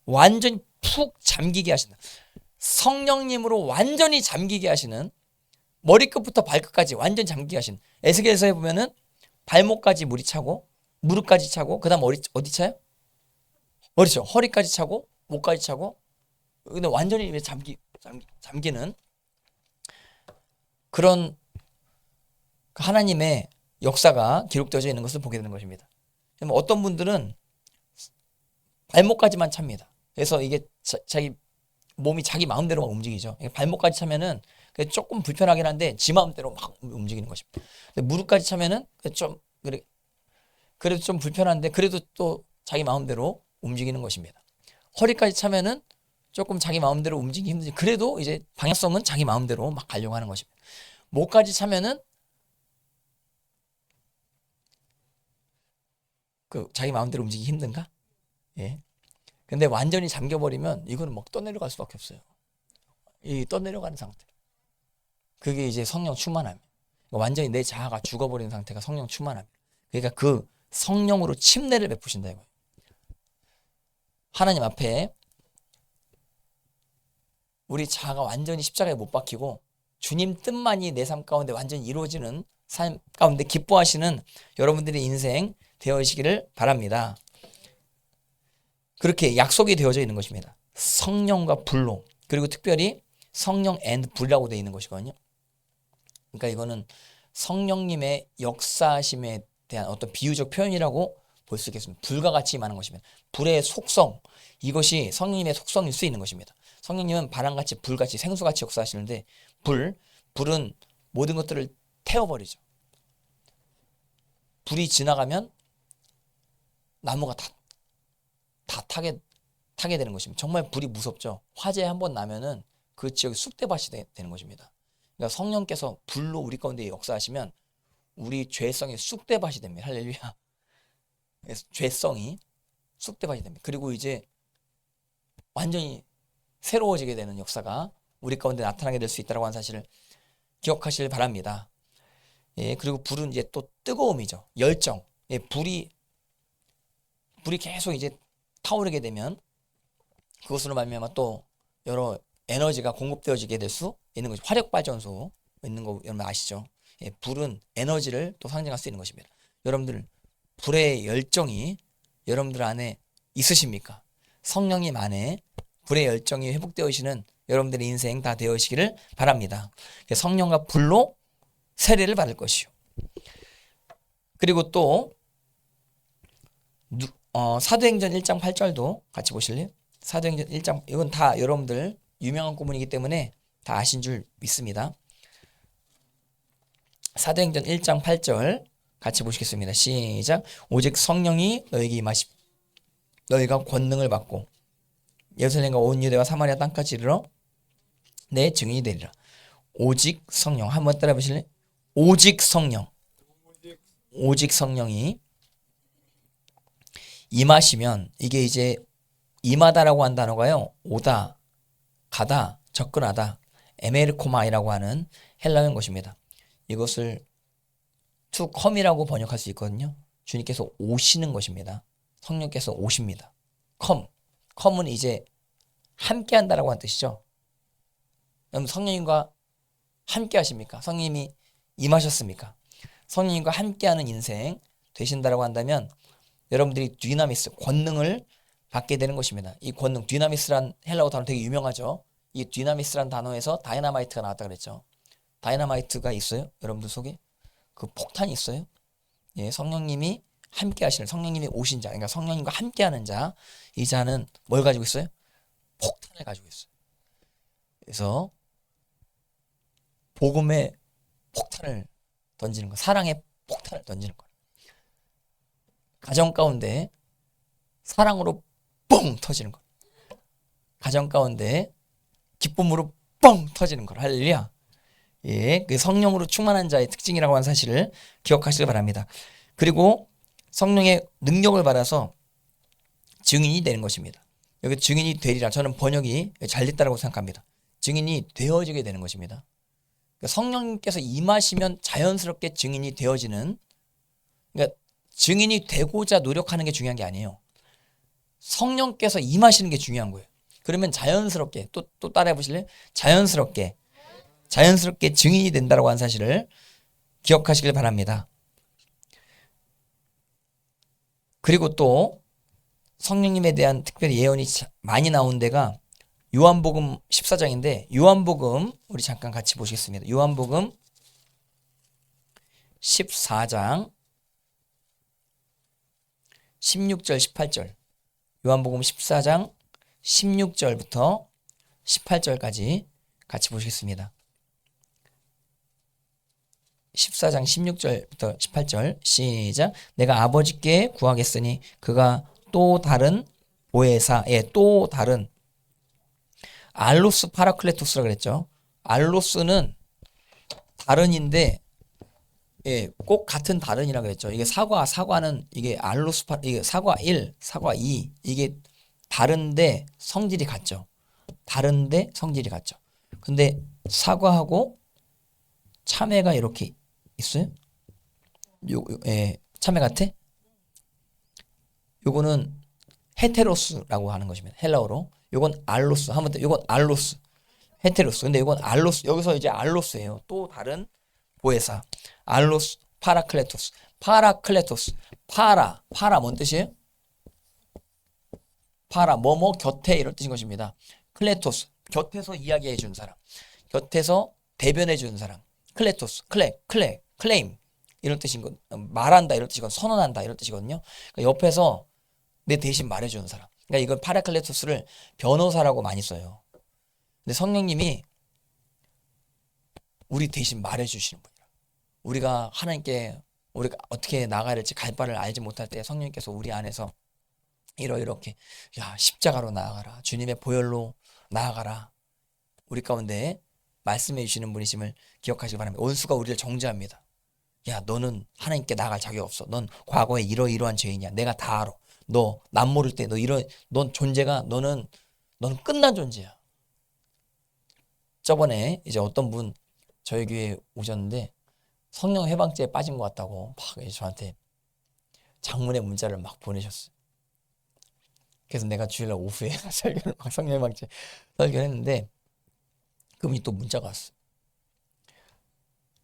완전히 푹 잠기게 하신다. 성령님으로 완전히 잠기게 하시는, 머리끝부터 발끝까지 완전히 잠기게 하시는. 에스겔서에 보면은 발목까지 물이 차고 무릎까지 차고 그다음 어디 차요? 머리죠. 허리까지 차고 목까지 차고. 근데 완전히 잠기는 그런 하나님의 역사가 기록되어져 있는 것을 보게 되는 것입니다. 어떤 분들은 발목까지만 찹니다. 그래서 이게 자기 몸이 자기 마음대로 움직이죠. 발목까지 차면은 조금 불편하긴 한데 지 마음대로 막 움직이는 것입니다. 근데 무릎까지 차면은 좀 그래도 좀 불편한데 그래도 또 자기 마음대로 움직이는 것입니다. 허리까지 차면은 조금 자기 마음대로 움직이기 힘들지, 그래도 이제 방향성은 자기 마음대로 막 가려고 하는 것입니다. 목까지 차면은 자기 마음대로 움직이기 힘든가? 예. 근데 완전히 잠겨버리면 이거는 막 떠내려갈 수밖에 없어요. 이 떠내려가는 상태. 그게 이제 성령 충만함. 완전히 내 자아가 죽어버린 상태가 성령 충만함. 그러니까 그 성령으로 침례를 베푸신다 이거예요. 하나님 앞에 우리 자아가 완전히 십자가에 못 박히고 주님 뜻만이 내 삶 가운데 완전히 이루어지는 삶 가운데 기뻐하시는 여러분들의 인생 되어지기를 바랍니다. 그렇게 약속이 되어져 있는 것입니다. 성령과 불로, 그리고 특별히 성령 앤드 불이라고 되어 있는 것이거든요. 그러니까 이거는 성령님의 역사심에 대한 어떤 비유적 표현이라고 볼 수 있겠습니다. 불과 같이 임하는 것입니다. 불의 속성, 이것이 성령님의 속성일 수 있는 것입니다. 성령님은 바람같이 불같이 생수같이 역사하시는데 불은 모든 것들을 태워버리죠. 불이 지나가면 나무가 다 타게 되는 것입니다. 정말 불이 무섭죠. 화재 한번 나면은 그 지역이 쑥대밭이 되는 것입니다. 그러니까 성령께서 불로 우리 가운데 역사하시면 우리 죄성이 쑥대밭이 됩니다. 할렐루야. 죄성이 쑥대밭이 됩니다. 그리고 이제 완전히 새로워지게 되는 역사가 우리 가운데 나타나게 될 수 있다고 하는 사실을 기억하시길 바랍니다. 예, 그리고 불은 이제 또 뜨거움이죠. 열정. 예, 불이 계속 이제 타오르게 되면 그것으로 말미암아 또 여러 에너지가 공급되어지게 될 수 있는 것이 화력 발전소 있는 거 여러분 아시죠? 예, 불은 에너지를 또 상징할 수 있는 것입니다. 여러분들 불의 열정이 여러분들 안에 있으십니까? 성령님 안에 불의 열정이 회복되어지는 여러분들의 인생 다 되어지기를 바랍니다. 성령과 불로 세례를 받을 것이요. 그리고 또 사도행전 1장 8절도 같이 보실래요? 사도행전 1장, 이건 다 여러분들 유명한 구문이기 때문에 다 아신 줄 믿습니다. 사도행전 1장 8절 같이 보시겠습니다. 시작. 오직 성령이 너에게 임하시 너희가 권능을 받고 예루살렘과 온 유대와 사마리아 땅까지 이르러 내 증인이 되리라. 오직 성령. 한번 따라 보실래요? 오직 성령. 오직 성령이 임하시면, 이게 이제 임하다라고 한 단어가요, 오다, 가다, 접근하다, 에메르코마이라고 하는 헬라어인 것입니다. 이것을 to come이라고 번역할 수 있거든요. 주님께서 오시는 것입니다. 성령께서 오십니다. come은 이제 함께 한다라고 하는 뜻이죠. 여러분 성령님과 함께 하십니까? 성령님이 임하셨습니까? 성령님과 함께하는 인생 되신다라고 한다면 여러분들이 dynamis, 권능을 받게 되는 것입니다. 이 권능, dynamis란 헬라어 단어 되게 유명하죠. 이 dynamis란 단어에서 다이너마이트가 나왔다 그랬죠. 다이너마이트가 있어요? 여러분들 속에? 그 폭탄이 있어요? 예, 성령님이 함께 하시는, 성령님이 오신 자, 그러니까 성령님과 함께하는 자, 이 자는 뭘 가지고 있어요? 폭탄을 가지고 있어요. 그래서 복음의 폭탄을 던지는 거, 사랑의 폭탄을 던지는 거. 가정 가운데 사랑으로 뻥 터지는 거. 가정 가운데 기쁨으로 뻥 터지는 거. 할렐루야. 예, 그 성령으로 충만한 자의 특징이라고 하는 사실을 기억하시길 바랍니다. 그리고 성령의 능력을 받아서 증인이 되는 것입니다. 여기 증인이 되리라. 저는 번역이 잘 됐다고 생각합니다. 증인이 되어지게 되는 것입니다. 성령님께서 임하시면 자연스럽게 증인이 되어지는, 그러니까 증인이 되고자 노력하는 게 중요한 게 아니에요. 성령께서 임하시는 게 중요한 거예요. 그러면 자연스럽게 또 따라해 보실래요? 자연스럽게 증인이 된다고 하는 사실을 기억하시길 바랍니다. 그리고 또 성령님에 대한 특별히 예언이 많이 나온 데가 요한복음 14장인데, 요한복음 우리 잠깐 같이 보시겠습니다. 요한복음 14장 16절 18절. 요한복음 14장 16절부터 18절까지 같이 보시겠습니다. 14장 16절부터 18절 시작. 내가 아버지께 구하겠으니 그가 또 다른 보혜사, 또 다른 알로스 파라클레토스라고 그랬죠. 알로스는 다른인데 꼭 같은 다른이라고 그랬죠. 이게 사과는 이게 알로스 이게 사과 1, 사과 2 이게 다른데 성질이 같죠. 다른데 성질이 같죠. 근데 사과하고 참외가 이렇게 있어요? 참외 같아? 요거는 헤테로스라고 하는 것입니다. 헬라어로. 요건 알로스. 한번 더. 요건 알로스. 헤테로스. 근데 이건 알로스. 여기서 이제 알로스예요. 또 다른 보혜사. 알로스, 파라클레토스. 파라클레토스. 파라 뭔 뜻이에요? 파라 뭐뭐 곁에 이런 뜻인 것입니다. 클레토스. 곁에서 이야기해 준 사람. 곁에서 대변해 준 사람. 클레토스. 클레임. 이런 뜻인 거. 말한다 이런 뜻이건 선언한다 이런 뜻이거든요. 그러니까 옆에서 내 대신 말해주는 사람. 그러니까 이건 파라클레토스를 변호사라고 많이 써요. 근데 성령님이 우리 대신 말해주시는 분이라. 우리가 하나님께 우리가 어떻게 나가야 될지 갈 바를 알지 못할 때 성령님께서 우리 안에서 이렇게 야 십자가로 나아가라. 주님의 보혈로 나아가라. 우리 가운데 말씀해 주시는 분이심을 기억하시기 바랍니다. 원수가 우리를 정죄합니다. 야 너는 하나님께 나아갈 자격 없어. 넌 과거에 이러이러한 죄인이야. 내가 다 알아. 너 남 모를 때 넌 존재가 너는 끝난 존재야. 저번에 이제 어떤 분 저희 교회에 오셨는데 성령 해방죄에 빠진 것 같다고 막 이제 저한테 장문의 문자를 막 보내셨어요. 그래서 내가 주일날 오후에 설교를 막 성령 해방죄 설교를 했는데 그분이 또 문자가 왔어.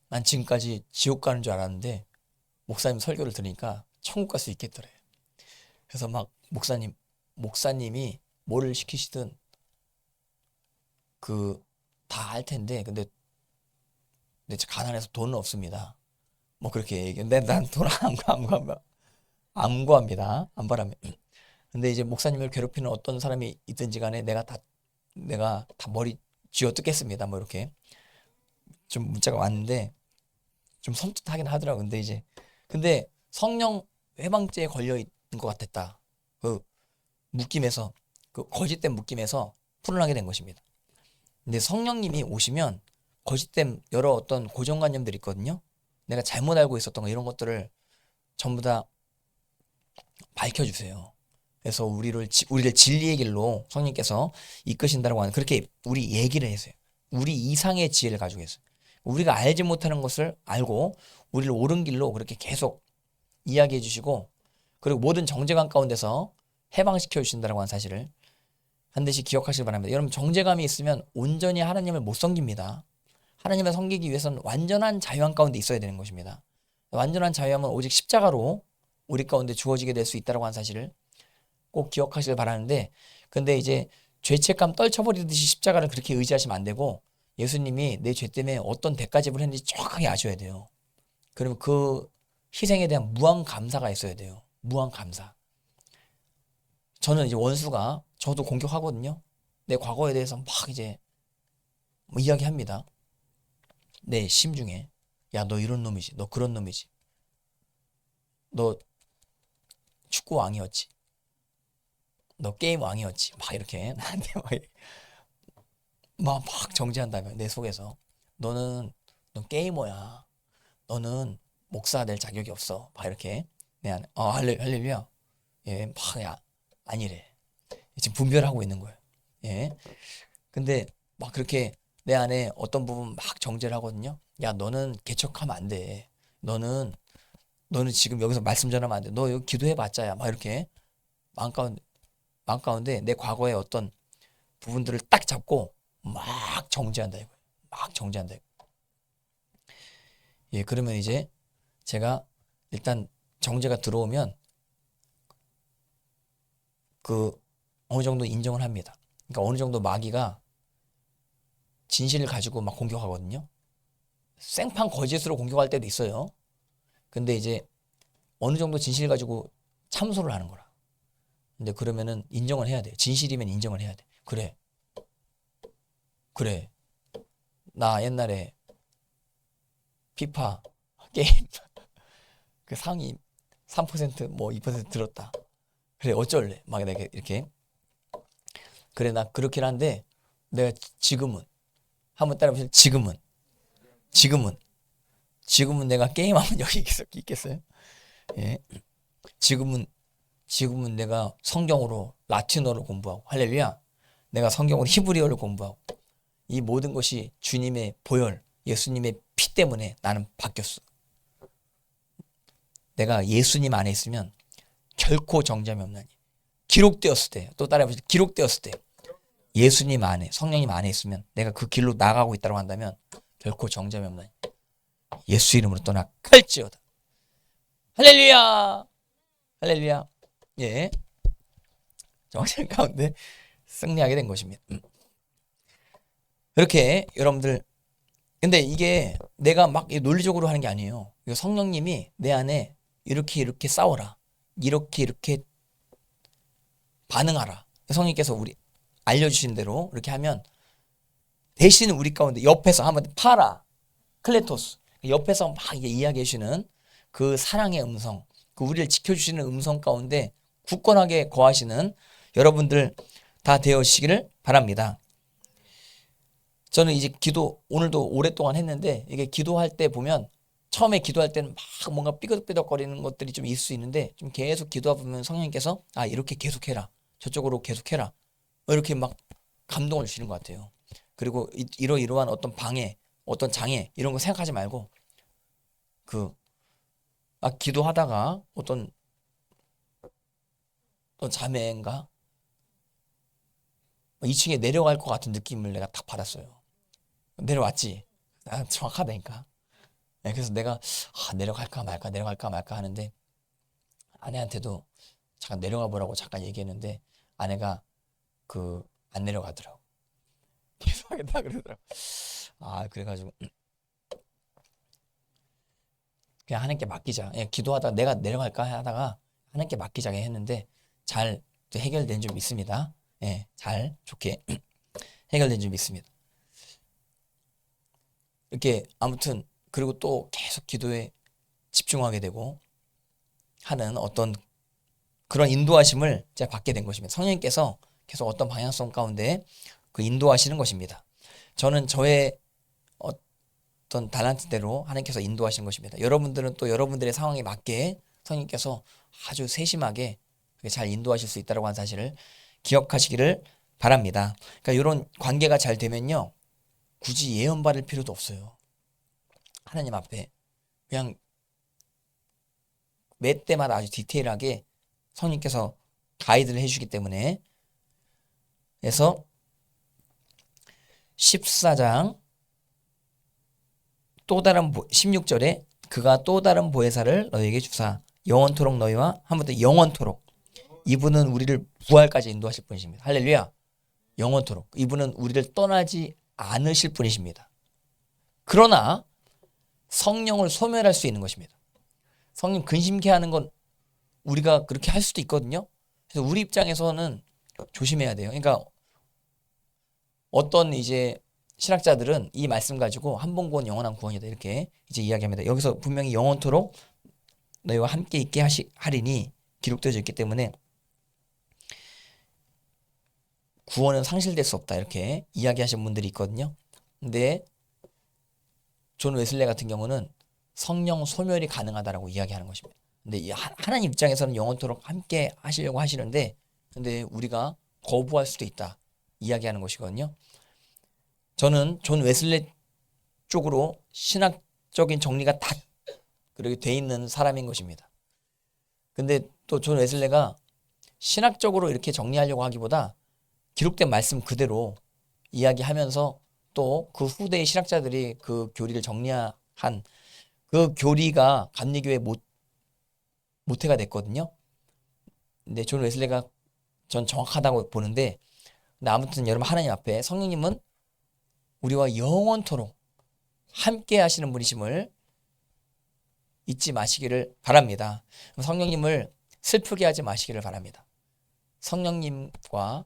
난 지금까지 지옥 가는 줄 알았는데 목사님 설교를 들으니까 천국 갈 수 있겠더래. 그래서 막 목사님이 뭐를 시키시든 그 다 할 텐데 근데 가난해서 돈은 없습니다. 뭐 그렇게 얘기했는데 난 돈 안 구합니다. 안 바랍니다. 근데 이제 목사님을 괴롭히는 어떤 사람이 있든지 간에 내가 다 머리 쥐어 뜯겠습니다. 뭐 이렇게 좀 문자가 왔는데 좀 섬뜩하긴 하더라고. 근데 성령 해방죄에 걸려 있는 것 같았다. 그 묶임에서 그 거짓된 묶임에서 풀어나게 된 것입니다. 근데 성령님이 오시면 거짓된 여러 어떤 고정관념들이 있거든요. 내가 잘못 알고 있었던 거 이런 것들을 전부 다 밝혀주세요. 그래서 우리를 진리의 길로 성령님께서 이끄신다고 하는 그렇게 우리 얘기를 했어요. 우리 이상의 지혜를 가지고 있어요. 우리가 알지 못하는 것을 알고 우리를 옳은 길로 그렇게 계속 이야기해 주시고 그리고 모든 정죄감 가운데서 해방시켜 주신다고 하는 사실을 반드시 기억하시기 바랍니다. 여러분 정죄감이 있으면 온전히 하나님을 못 섬깁니다. 하나님을 섬기기 위해서는 완전한 자유함 가운데 있어야 되는 것입니다. 완전한 자유함은 오직 십자가로 우리 가운데 주어지게 될 수 있다고 하는 사실을 꼭 기억하시길 바라는데 근데 이제 죄책감 떨쳐버리듯이 십자가를 그렇게 의지하시면 안 되고 예수님이 내 죄 때문에 어떤 대가 지불을 했는지 정확하게 아셔야 돼요. 그러면 그 희생에 대한 무한 감사가 있어야 돼요. 무한 감사. 저는 이제 원수가 저도 공격하거든요. 내 과거에 대해서 막 이제 뭐 이야기합니다. 내 심중에 야 너 이런 놈이지. 너 그런 놈이지. 너 축구 왕이었지. 너 게임 왕이었지. 막 이렇게 나한테 막 정지한다면 내 속에서 넌 게이머야. 너는 목사 될 자격이 없어. 막 이렇게 내 안에 할렐루야. 예, 막 아니래. 지금 분별하고 있는 거예요. 예. 근데 막 그렇게 내 안에 어떤 부분 막 정죄를 하거든요. 야, 너는 개척하면 안 돼. 너는 지금 여기서 말씀 전하면 안 돼. 너 여기 기도해 봤자야. 막 이렇게 마음 가운데 내 과거의 어떤 부분들을 딱 잡고 막 정죄한다 이거예요. 막 정죄한다 이거. 예, 그러면 이제 제가 일단 정죄가 들어오면 그 어느 정도 인정을 합니다. 그러니까 어느 정도 마귀가 진실을 가지고 막 공격하거든요. 생판 거짓으로 공격할 때도 있어요. 근데 이제 어느 정도 진실 가지고 참소를 하는 거라. 근데 그러면은 인정을 해야 돼요. 진실이면 인정을 해야 돼. 그래. 나 옛날에 피파 게임 그 상위 3%뭐 2% 들었다. 그래 어쩔래? 막 내가 이렇게 그래 나 그렇긴 한데 내가 지금은 한번 따라해보세요. 지금은 내가 게임하면 여기 있겠어요? 예. 지금은 내가 성경으로 라틴어를 공부하고 할렐루야. 내가 성경으로 히브리어를 공부하고 이 모든 것이 주님의 보혈, 예수님의 피 때문에 나는 바뀌었어. 내가 예수님 안에 있으면 결코 정죄함이 없나니. 기록되었을 때, 또 따라해보시죠. 기록되었을 때 예수님 안에, 성령님 안에 있으면 내가 그 길로 나가고 있다고 한다면 결코 정죄함이 없나니. 예수 이름으로 떠나갈지어다. 할렐루야, 할렐루야. 예, 정신 가운데 승리하게 된 것입니다. 이렇게 여러분들, 근데 이게 내가 막 논리적으로 하는 게 아니에요. 성령님이 내 안에 이렇게 싸워라, 이렇게 반응하라. 성령님께서 우리 알려주신 대로 이렇게 하면 대신 우리 가운데 옆에서 한번 파라 클레토스, 옆에서 막 이야기해 주시는 그 사랑의 음성, 그 우리를 지켜주시는 음성 가운데 굳건하게 거하시는 여러분들 다 되어지기를 바랍니다. 저는 이제 기도 오늘도 오랫동안 했는데, 이게 기도할 때 보면 처음에 기도할 때는 막 뭔가 삐걱삐걱거리는 것들이 좀 있을 수 있는데, 좀 계속 기도하다 보면 성령님께서 이렇게 계속해라, 저쪽으로 계속해라, 이렇게 막 감동을 주시는 것 같아요. 그리고 이러한 어떤 방해, 어떤 장애 이런 거 생각하지 말고 기도하다가 어떤 자매인가 2층에 내려갈 것 같은 느낌을 내가 딱 받았어요. 내려왔지. 정확하다니까. 네, 그래서 내가 내려갈까 말까 하는데, 아내한테도 잠깐 내려가 보라고 잠깐 얘기했는데 아내가 안 내려가더라고. 계속 하겠다 그러더라고. 그래가지고 그냥 하나님께 맡기자. 기도하다가 내가 내려갈까 하다가 하나님께 맡기자 했는데 잘 해결된 점 있습니다. 잘 좋게 해결된 점 있습니다. 이렇게 아무튼, 그리고 또 계속 기도에 집중하게 되고 하는 어떤 그런 인도하심을 제가 받게 된 것입니다. 성령님께서 계속 어떤 방향성 가운데 인도하시는 것입니다. 저는 저의 어떤 달란트대로 하나님께서 인도하시는 것입니다. 여러분들은 또 여러분들의 상황에 맞게 성령님께서 아주 세심하게 잘 인도하실 수 있다고 하는 사실을 기억하시기를 바랍니다. 그러니까 이런 관계가 잘 되면요, 굳이 예언 받을 필요도 없어요. 하나님 앞에 그냥 매 때마다 아주 디테일하게 성령님께서 가이드를 해주기 때문에. 그래서 14장 또 다른 16절에 그가 또 다른 보혜사를 너희에게 주사 영원토록 너희와 한 번 더 영원토록, 이분은 우리를 부활까지 인도하실 분이십니다. 할렐루야. 영원토록 이분은 우리를 떠나지 않으실 분이십니다. 그러나 성령을 소멸할 수 있는 것입니다. 성령 근심케 하는 건 우리가 그렇게 할 수도 있거든요. 그래서 우리 입장에서는 조심해야 돼요. 그러니까 어떤 이제 신학자들은 이 말씀 가지고 한 번 구원 영원한 구원이다 이렇게 이제 이야기합니다. 여기서 분명히 영원토록 너희와 함께 있게 하리니 기록되어져 있기 때문에 구원은 상실될 수 없다 이렇게 이야기하시는 분들이 있거든요. 근데 존 웨슬레 같은 경우는 성령 소멸이 가능하다라고 이야기하는 것입니다. 근데 하나님 입장에서는 영원토록 함께 하시려고 하시는데, 근데 우리가 거부할 수도 있다 이야기하는 것이거든요. 저는 존 웨슬레 쪽으로 신학적인 정리가 다 그렇게 돼 있는 사람인 것입니다. 근데 또 존 웨슬레가 신학적으로 이렇게 정리하려고 하기보다 기록된 말씀 그대로 이야기하면서 또 그 후대의 신학자들이 그 교리를 정리한 그 교리가 감리교의 모태가 됐거든요. 근데 존 웨슬레가 전 정확하다고 보는데, 근데 아무튼 여러분, 하나님 앞에 성령님은 우리와 영원토록 함께 하시는 분이심을 잊지 마시기를 바랍니다. 성령님을 슬프게 하지 마시기를 바랍니다. 성령님과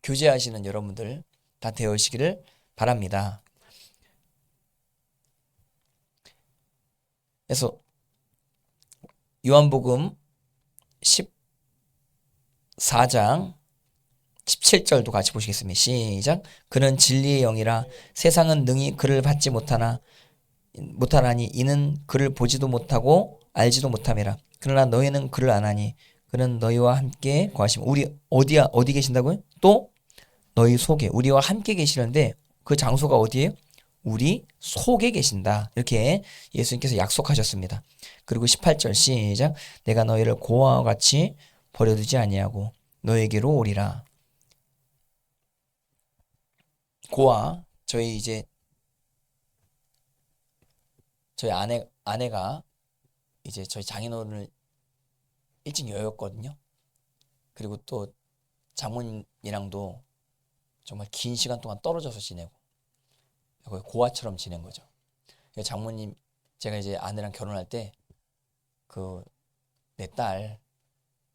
교제하시는 여러분들 다 되어시기를 바랍니다. 그래서 요한복음 14장 17절도 같이 보시겠습니다. 시작. 그는 진리의 영이라 세상은 능히 그를 받지 못하나니 이는 그를 보지도 못하고 알지도 못함이라. 그러나 너희는 그를 아나니 그는 너희와 함께 거하시며. 우리 어디 계신다고요? 또 너희 속에 우리와 함께 계시는데 그 장소가 어디예요? 우리 속에 계신다. 이렇게 예수님께서 약속하셨습니다. 그리고 18절 시작. 내가 너희를 고아와 같이 버려두지 아니하고 너에게로 오리라. 고아 저희 이제 저희 아내가 이제 저희 장인어른을 일찍 여였거든요. 그리고 또 장모님이랑도 정말 긴 시간 동안 떨어져서 지내고 거의 고아처럼 지낸 거죠. 장모님 제가 이제 아내랑 결혼할 때 그 내 딸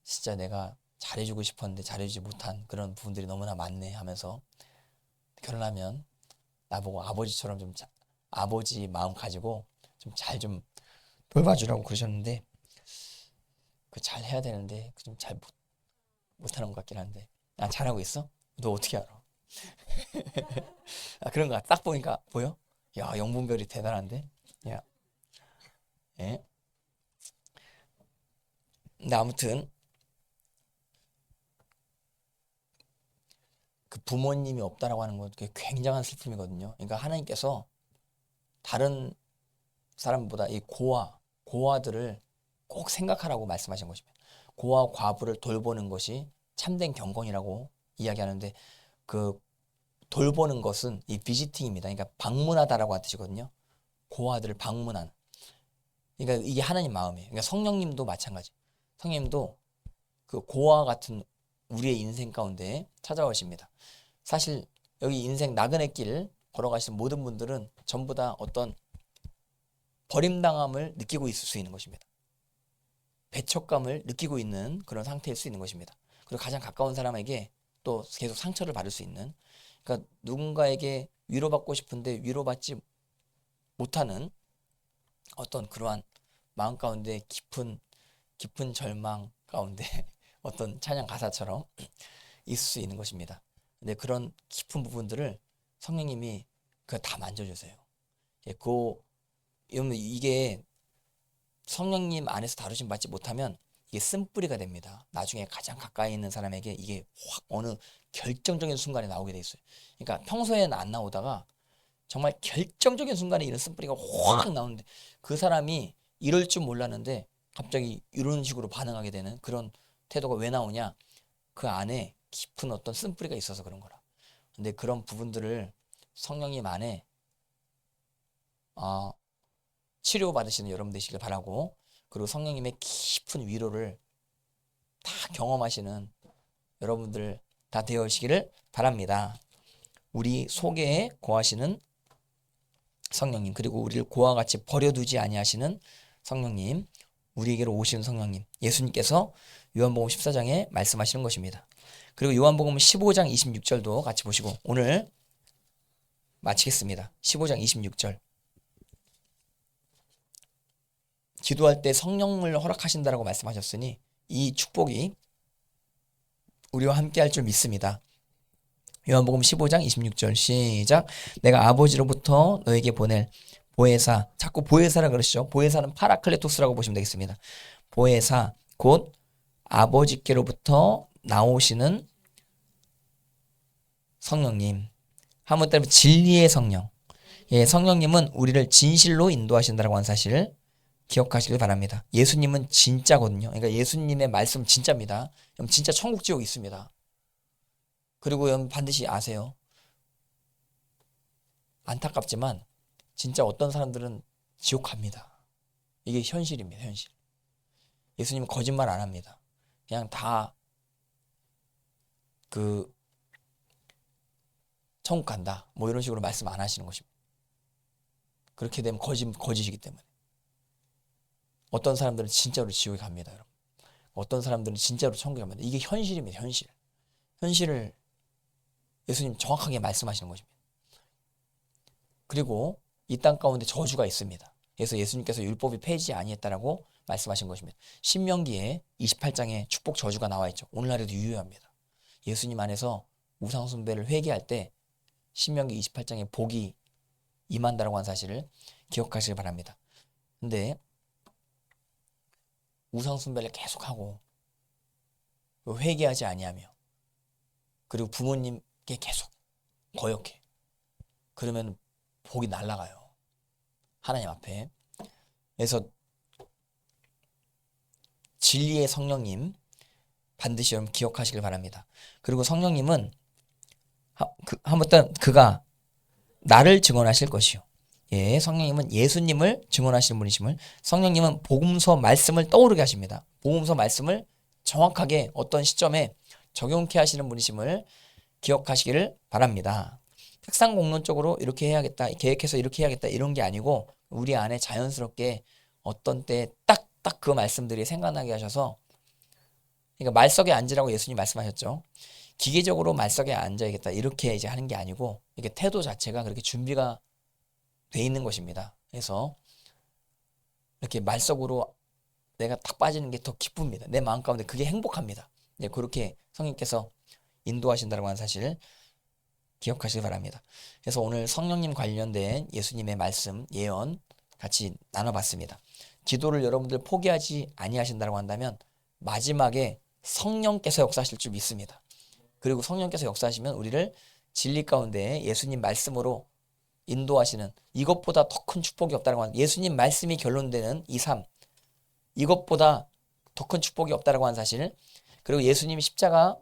진짜 내가 잘해주고 싶었는데 잘해주지 못한 그런 부분들이 너무나 많네 하면서 결혼하면 나보고 아버지처럼 좀 아버지 마음 가지고 좀 잘 좀 돌봐주라고 그러셨는데 그 잘 해야 되는데 좀 잘 못하는 것 같긴 한데 잘하고 있어? 너 어떻게 알아? 그런 거 딱 보니까 보여? 야 영분별이 대단한데? 야, 예? 근데 아무튼 그 부모님이 없다라고 하는 건 굉장한 슬픔이거든요. 그러니까 하나님께서 다른 사람보다 이 고아들을 꼭 생각하라고 말씀하신 것입니다. 고아 과부를 돌보는 것이 참된 경건이라고 이야기하는데 그 돌보는 것은 이 비지팅입니다. 그러니까 방문하다라고 하는 뜻이거든요. 고아들을 방문한. 그러니까 이게 하나님 마음이에요. 그러니까 성령님도 마찬가지. 성령님도 그 고아 같은 우리의 인생 가운데 찾아오십니다. 사실 여기 인생 나그네 길 걸어가시는 모든 분들은 전부 다 어떤 버림당함을 느끼고 있을 수 있는 것입니다. 배척감을 느끼고 있는 그런 상태일 수 있는 것입니다. 그리고 가장 가까운 사람에게 또 계속 상처를 받을 수 있는, 그러니까 누군가에게 위로받고 싶은데 위로받지 못하는 어떤 그러한 마음 가운데 깊은 절망 가운데 어떤 찬양 가사처럼 있을 수 있는 것입니다. 근데 그런 깊은 부분들을 성령님이 다 만져주세요. 이게 성령님 안에서 다루심 받지 못하면 이게 쓴뿌리가 됩니다. 나중에 가장 가까이 있는 사람에게 이게 확 어느 결정적인 순간에 나오게 돼 있어요. 그러니까 평소에는 안 나오다가 정말 결정적인 순간에 이런 쓴뿌리가 확 나오는데 그 사람이 이럴 줄 몰랐는데 갑자기 이런 식으로 반응하게 되는 그런 태도가 왜 나오냐? 그 안에 깊은 어떤 쓴뿌리가 있어서 그런 거라. 근데 그런 부분들을 성령님 안에 치료받으시는 여러분 되시길 바라고, 그리고 성령님의 깊은 위로를 다 경험하시는 여러분들 다 되어시기를 바랍니다. 우리 속에 거하시는 성령님, 그리고 우리를 고와 같이 버려두지 아니하시는 성령님, 우리에게로 오시는 성령님, 예수님께서 요한복음 14장에 말씀하시는 것입니다. 그리고 요한복음 15장 26절도 같이 보시고 오늘 마치겠습니다. 15장 26절. 기도할 때 성령을 허락하신다라고 말씀하셨으니 이 축복이 우리와 함께 할 줄 믿습니다. 요한복음 15장 26절 시작. 내가 아버지로부터 너에게 보낼 보혜사, 자꾸 보혜사라 그러시죠. 보혜사는 파라클레토스라고 보시면 되겠습니다. 보혜사 곧 아버지께로부터 나오시는 성령님, 한번 따르면 진리의 성령. 예, 성령님은 우리를 진실로 인도하신다라고 하는 사실을 기억하시길 바랍니다. 예수님은 진짜거든요. 그러니까 예수님의 말씀 진짜입니다. 진짜 천국 지옥 있습니다. 그리고 여러분 반드시 아세요. 안타깝지만 진짜 어떤 사람들은 지옥 갑니다. 이게 현실입니다. 현실. 예수님은 거짓말 안 합니다. 그냥 다 천국 간다 뭐 이런 식으로 말씀 안 하시는 것입니다. 그렇게 되면 거짓이기 때문에. 어떤 사람들은 진짜로 지옥에 갑니다. 여러분. 어떤 사람들은 진짜로 천국에 갑니다. 이게 현실입니다. 현실. 현실을 예수님 정확하게 말씀하시는 것입니다. 그리고 이 땅 가운데 저주가 있습니다. 그래서 예수님께서 율법이 폐지 아니했다라고 말씀하신 것입니다. 신명기에 28장에 축복 저주가 나와 있죠. 오늘날에도 유효합니다. 예수님 안에서 우상 숭배를 회개할 때 신명기 28장에 복이 임한다라고 하는 사실을 기억하시길 바랍니다. 근데 우상 숭배를 계속하고 회개하지 아니하며 그리고 부모님께 이게 계속 거역해. 그러면 복이 날아가요. 하나님 앞에. 그래서 진리의 성령님 반드시 여러분 기억하시길 바랍니다. 그리고 성령님은 한번 그가 나를 증언하실 것이요. 예, 성령님은 예수님을 증언하시는 분이심을, 성령님은 복음서 말씀을 떠오르게 하십니다. 복음서 말씀을 정확하게 어떤 시점에 적용케 하시는 분이심을 기억하시기를 바랍니다. 특상공론적으로 이렇게 해야겠다, 계획해서 이렇게 해야겠다 이런 게 아니고 우리 안에 자연스럽게 어떤 때 딱 그 말씀들이 생각나게 하셔서, 그러니까 말석에 앉으라고 예수님 말씀하셨죠. 기계적으로 말석에 앉아야겠다 이렇게 이제 하는 게 아니고 이게 태도 자체가 그렇게 준비가 돼 있는 것입니다. 그래서 이렇게 말석으로 내가 딱 빠지는 게 더 기쁩니다. 내 마음 가운데 그게 행복합니다. 네, 그렇게 성령께서 인도하신다고 하는 사실 기억하시기 바랍니다. 그래서 오늘 성령님 관련된 예수님의 말씀, 예언 같이 나눠봤습니다. 기도를 여러분들 포기하지 아니하신다고 한다면 마지막에 성령께서 역사하실 줄 믿습니다. 그리고 성령께서 역사하시면 우리를 진리 가운데 예수님 말씀으로 인도하시는, 이것보다 더 큰 축복이 없다고 하는, 예수님 말씀이 결론되는 이 삶, 이것보다 더 큰 축복이 없다고 하는 사실, 그리고 예수님이 십자가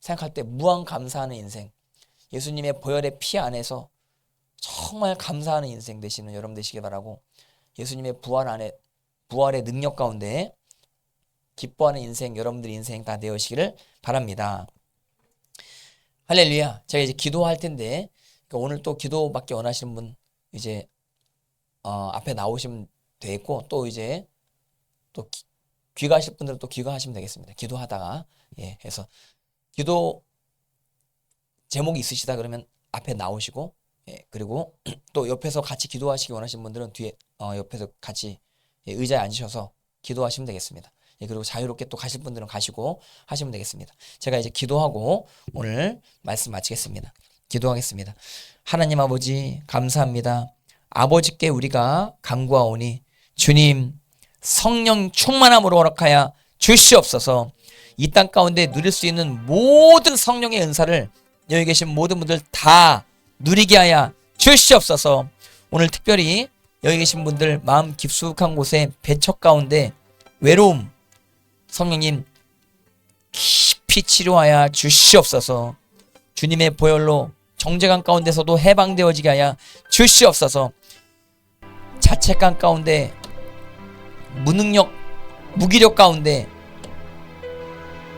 생각할 때 무한 감사하는 인생, 예수님의 보혈의 피 안에서 정말 감사하는 인생 되시는 여러분 되시길 바라고, 예수님의 부활의 능력 가운데 기뻐하는 인생, 여러분들의 인생 다 되시기를 바랍니다. 할렐루야. 제가 이제 기도할 텐데, 오늘 또 기도받기 원하시는 분 이제 앞에 나오시면 되겠고, 또 이제 또 귀가하실 분들은 또 귀가하시면 되겠습니다. 기도하다가, 예, 해서 기도 제목이 있으시다 그러면 앞에 나오시고, 예, 그리고 또 옆에서 같이 기도하시기 원하시는 분들은 뒤에 옆에서 같이, 예, 의자에 앉으셔서 기도하시면 되겠습니다. 예, 그리고 자유롭게 또 가실 분들은 가시고 하시면 되겠습니다. 제가 이제 기도하고 오늘 말씀 마치겠습니다. 기도하겠습니다. 하나님 아버지 감사합니다. 아버지께 우리가 간구하오니 주님 성령 충만함으로 허락하여 주시옵소서. 이 땅 가운데 누릴 수 있는 모든 성령의 은사를 여기 계신 모든 분들 다 누리게 하여 주시옵소서. 오늘 특별히 여기 계신 분들 마음 깊숙한 곳에 배척 가운데 외로움, 성령님 깊이 치료하여 주시옵소서. 주님의 보혈로 정죄감 가운데서도 해방되어지게 하여 주시옵소서. 자책감 가운데, 무능력, 무기력 가운데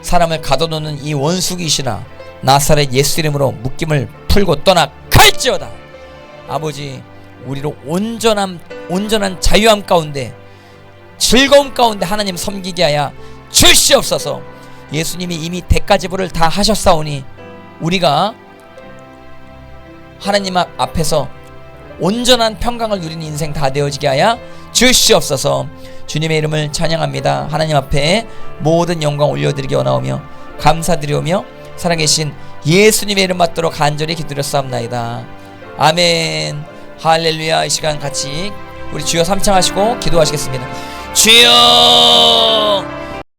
사람을 가둬놓는 이 원수이시나 나사렛 예수 이름으로 묶임을 풀고 떠나갈지어다. 아버지, 우리로 온전한 자유함 가운데, 즐거움 가운데 하나님 섬기게 하여 주시옵소서. 예수님이 이미 대가지불을 다 하셨사오니 우리가 하나님 앞에서 온전한 평강을 누리는 인생 다 되어지게 하여 주시옵소서. 주님의 이름을 찬양합니다. 하나님 앞에 모든 영광 올려드리기 원하오며 감사드리오며 살아계신 예수님의 이름 받도록 간절히 기도드렸사옵나이다. 아멘. 할렐루야. 이 시간 같이 우리 주여 삼창하시고 기도하시겠습니다. 주여